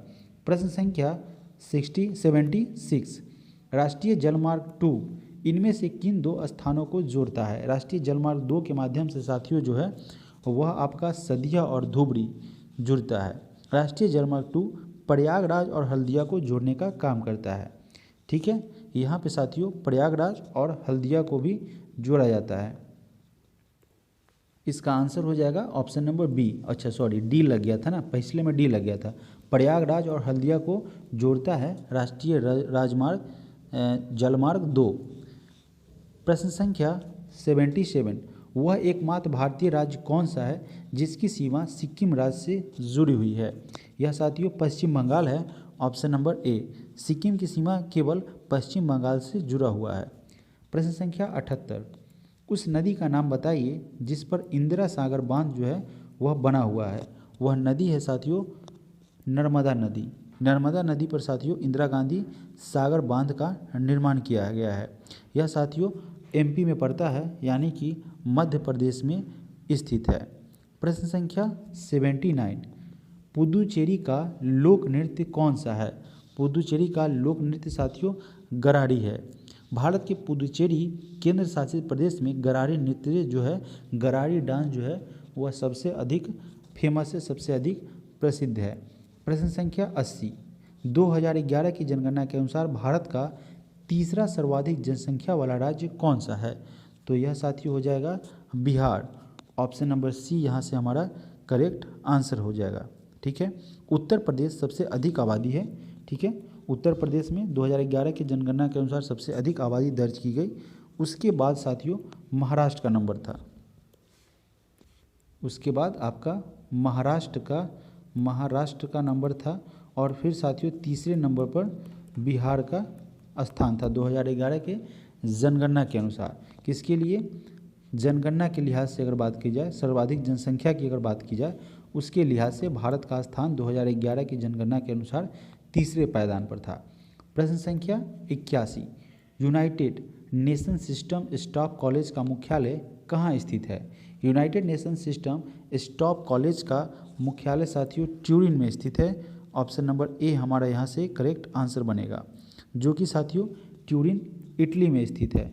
प्रश्न संख्या 76, राष्ट्रीय जलमार्ग 2 इनमें से किन 2 स्थानों को जोड़ता है? राष्ट्रीय जलमार्ग 2 के माध्यम से साथियों जो है वह आपका सदिया और धुबरी जुड़ता है। राष्ट्रीय जलमार्ग 2 प्रयागराज और हल्दिया को जोड़ने का काम करता है। ठीक है, यहाँ पे साथियों प्रयागराज और हल्दिया को भी जोड़ा जाता है। इसका आंसर हो जाएगा ऑप्शन नंबर बी। अच्छा सॉरी, डी लग गया था ना, पिछले में डी लग गया था। प्रयागराज और हल्दिया को जोड़ता है राष्ट्रीय राजमार्ग जलमार्ग 2। प्रश्न संख्या 77, वह एकमात्र भारतीय राज्य कौन सा है जिसकी सीमा सिक्किम राज्य से जुड़ी हुई है? यह साथियों पश्चिम बंगाल है। ऑप्शन नंबर ए, सिक्किम की सीमा केवल पश्चिम बंगाल से जुड़ा हुआ है। प्रश्न संख्या 78, उस नदी का नाम बताइए जिस पर इंदिरा सागर बांध जो है वह बना हुआ है। वह नदी है साथियों नर्मदा नदी। नर्मदा नदी पर साथियों इंदिरा गांधी सागर बांध का निर्माण किया गया है। यह साथियों एमपी में पड़ता है, यानी कि मध्य प्रदेश में स्थित है। प्रश्न संख्या 79, पुदुचेरी का लोक नृत्य कौन सा है? पुदुचेरी का लोक नृत्य साथियों गरारी है। भारत के पुदुचेरी केंद्र शासित प्रदेश में गरारी नृत्य जो है, गरारी डांस जो है वह सबसे अधिक फेमस है, सबसे अधिक प्रसिद्ध है। प्रश्न संख्या 80, 2011 की जनगणना के अनुसार भारत का तीसरा सर्वाधिक जनसंख्या वाला राज्य कौन सा है? तो यह साथियों हो जाएगा बिहार। ऑप्शन नंबर सी यहाँ से हमारा करेक्ट आंसर हो जाएगा। ठीक है, उत्तर प्रदेश सबसे अधिक आबादी है। ठीक है, उत्तर प्रदेश में 2011 की जनगणना के अनुसार सबसे अधिक आबादी दर्ज की गई। उसके बाद साथियों महाराष्ट्र का नंबर था। उसके बाद आपका महाराष्ट्र का नंबर था और फिर साथियों तीसरे नंबर पर बिहार का स्थान था 2011 के जनगणना के अनुसार। किसके लिए? जनगणना के लिहाज से अगर बात की जाए, सर्वाधिक जनसंख्या की अगर बात की जाए, उसके लिहाज से भारत का स्थान 2011 की जनगणना के अनुसार तीसरे पायदान पर था। प्रश्न संख्या 81, United nation system staff college का मुख्यालय कहाँ स्थित है? United nation system staff college का मुख्यालय साथियों ट्यूरिन में स्थित है। ऑप्शन नंबर ए हमारा यहाँ से करेक्ट आंसर बनेगा, जो कि साथियों ट्यूरिन इटली में स्थित है।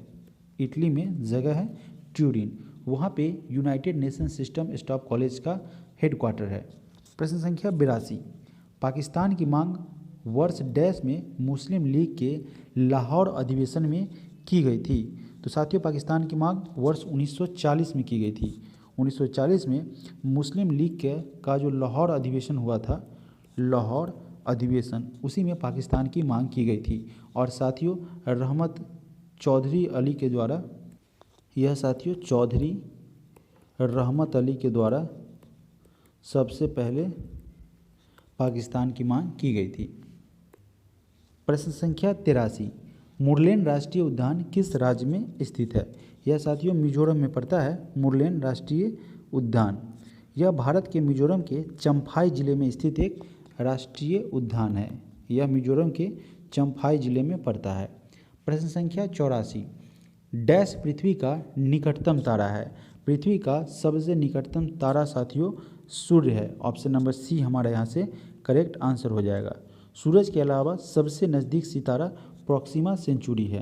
इटली में जगह है ट्यूरिन, वहाँ पे United nation system staff college का हेडक्वार्टर है। प्रश्न संख्या 82, पाकिस्तान की मांग वर्ष डैश में मुस्लिम लीग के लाहौर अधिवेशन में की गई थी? तो साथियों पाकिस्तान की मांग वर्ष 1940 में की गई थी। 1940 में मुस्लिम लीग का जो लाहौर अधिवेशन हुआ था, लाहौर अधिवेशन, उसी में पाकिस्तान की मांग की गई थी। और साथियों रहमत चौधरी अली के द्वारा, यह साथियों चौधरी रहमत अली के द्वारा सबसे पहले पाकिस्तान की मांग की गई थी। प्रश्न संख्या 83, मुरलेन राष्ट्रीय उद्यान किस राज्य में स्थित है? यह साथियों मिजोरम में पड़ता है। मुरलेन राष्ट्रीय उद्यान यह भारत के मिजोरम के चम्फाई जिले में स्थित एक राष्ट्रीय उद्यान है। यह मिजोरम के चम्फाई जिले में पड़ता है। प्रश्न संख्या 84, डैश पृथ्वी का निकटतम तारा है? पृथ्वी का सबसे निकटतम तारा साथियों सूर्य है। ऑप्शन नंबर सी हमारा यहाँ से करेक्ट आंसर हो जाएगा। सूरज के अलावा सबसे नज़दीक सितारा प्रॉक्सिमा सेंचुरी है।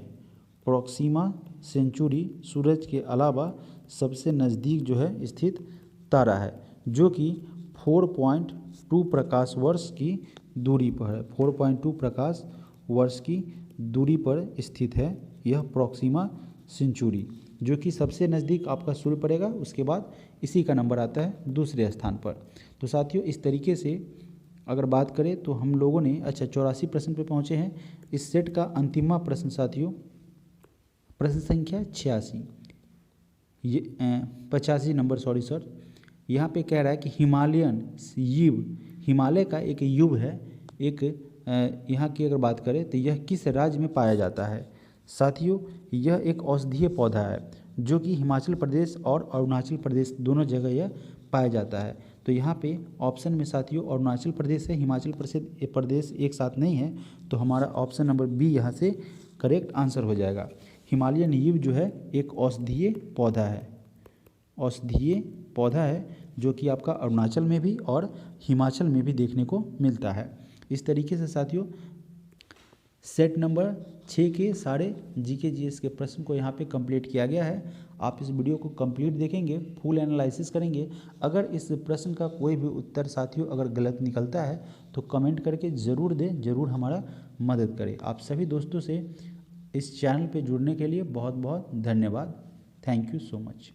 प्रॉक्सिमा सेंचुरी सूरज के अलावा सबसे नज़दीक जो है स्थित तारा है, जो कि 4.2 प्रकाश वर्ष की दूरी पर है। 4.2 प्रकाश वर्ष की दूरी पर स्थित है यह प्रॉक्सिमा सेंचुरी, जो कि सबसे नज़दीक आपका सूर्य पड़ेगा। उसके बाद इसी का नंबर आता है दूसरे स्थान पर। तो साथियों इस तरीके से अगर बात करें तो हम लोगों ने 84 प्रश्न पे पहुँचे हैं। इस सेट का अंतिमा प्रश्न साथियों प्रश्न संख्या 86, ये 85 नंबर सॉरी सर, यहाँ पे कह रहा है कि हिमालयन युव, हिमालय का एक युव है, एक यहाँ की अगर बात करें तो यह किस राज्य में पाया जाता है? साथियों यह एक औषधीय पौधा है जो कि हिमाचल प्रदेश और अरुणाचल प्रदेश दोनों जगह यह पाया जाता है। तो यहाँ पे ऑप्शन में साथियों अरुणाचल प्रदेश है, हिमाचल प्रदेश एक साथ नहीं है, तो हमारा ऑप्शन नंबर बी यहाँ से करेक्ट आंसर हो जाएगा। हिमालयन युव जो है एक औषधीय पौधा है, औषधीय पौधा है जो कि आपका अरुणाचल में भी और हिमाचल में भी देखने को मिलता है। इस तरीके से साथियों सेट नंबर 6 के सारे जीके जीएस के प्रश्न को यहाँ पे कंप्लीट किया गया है। आप इस वीडियो को कंप्लीट देखेंगे, फुल एनालिसिस करेंगे। अगर इस प्रश्न का कोई भी उत्तर साथियों अगर गलत निकलता है तो कमेंट करके ज़रूर दें, ज़रूर हमारा मदद करें। आप सभी दोस्तों से इस चैनल पे जुड़ने के लिए बहुत बहुत धन्यवाद। Thank you so much.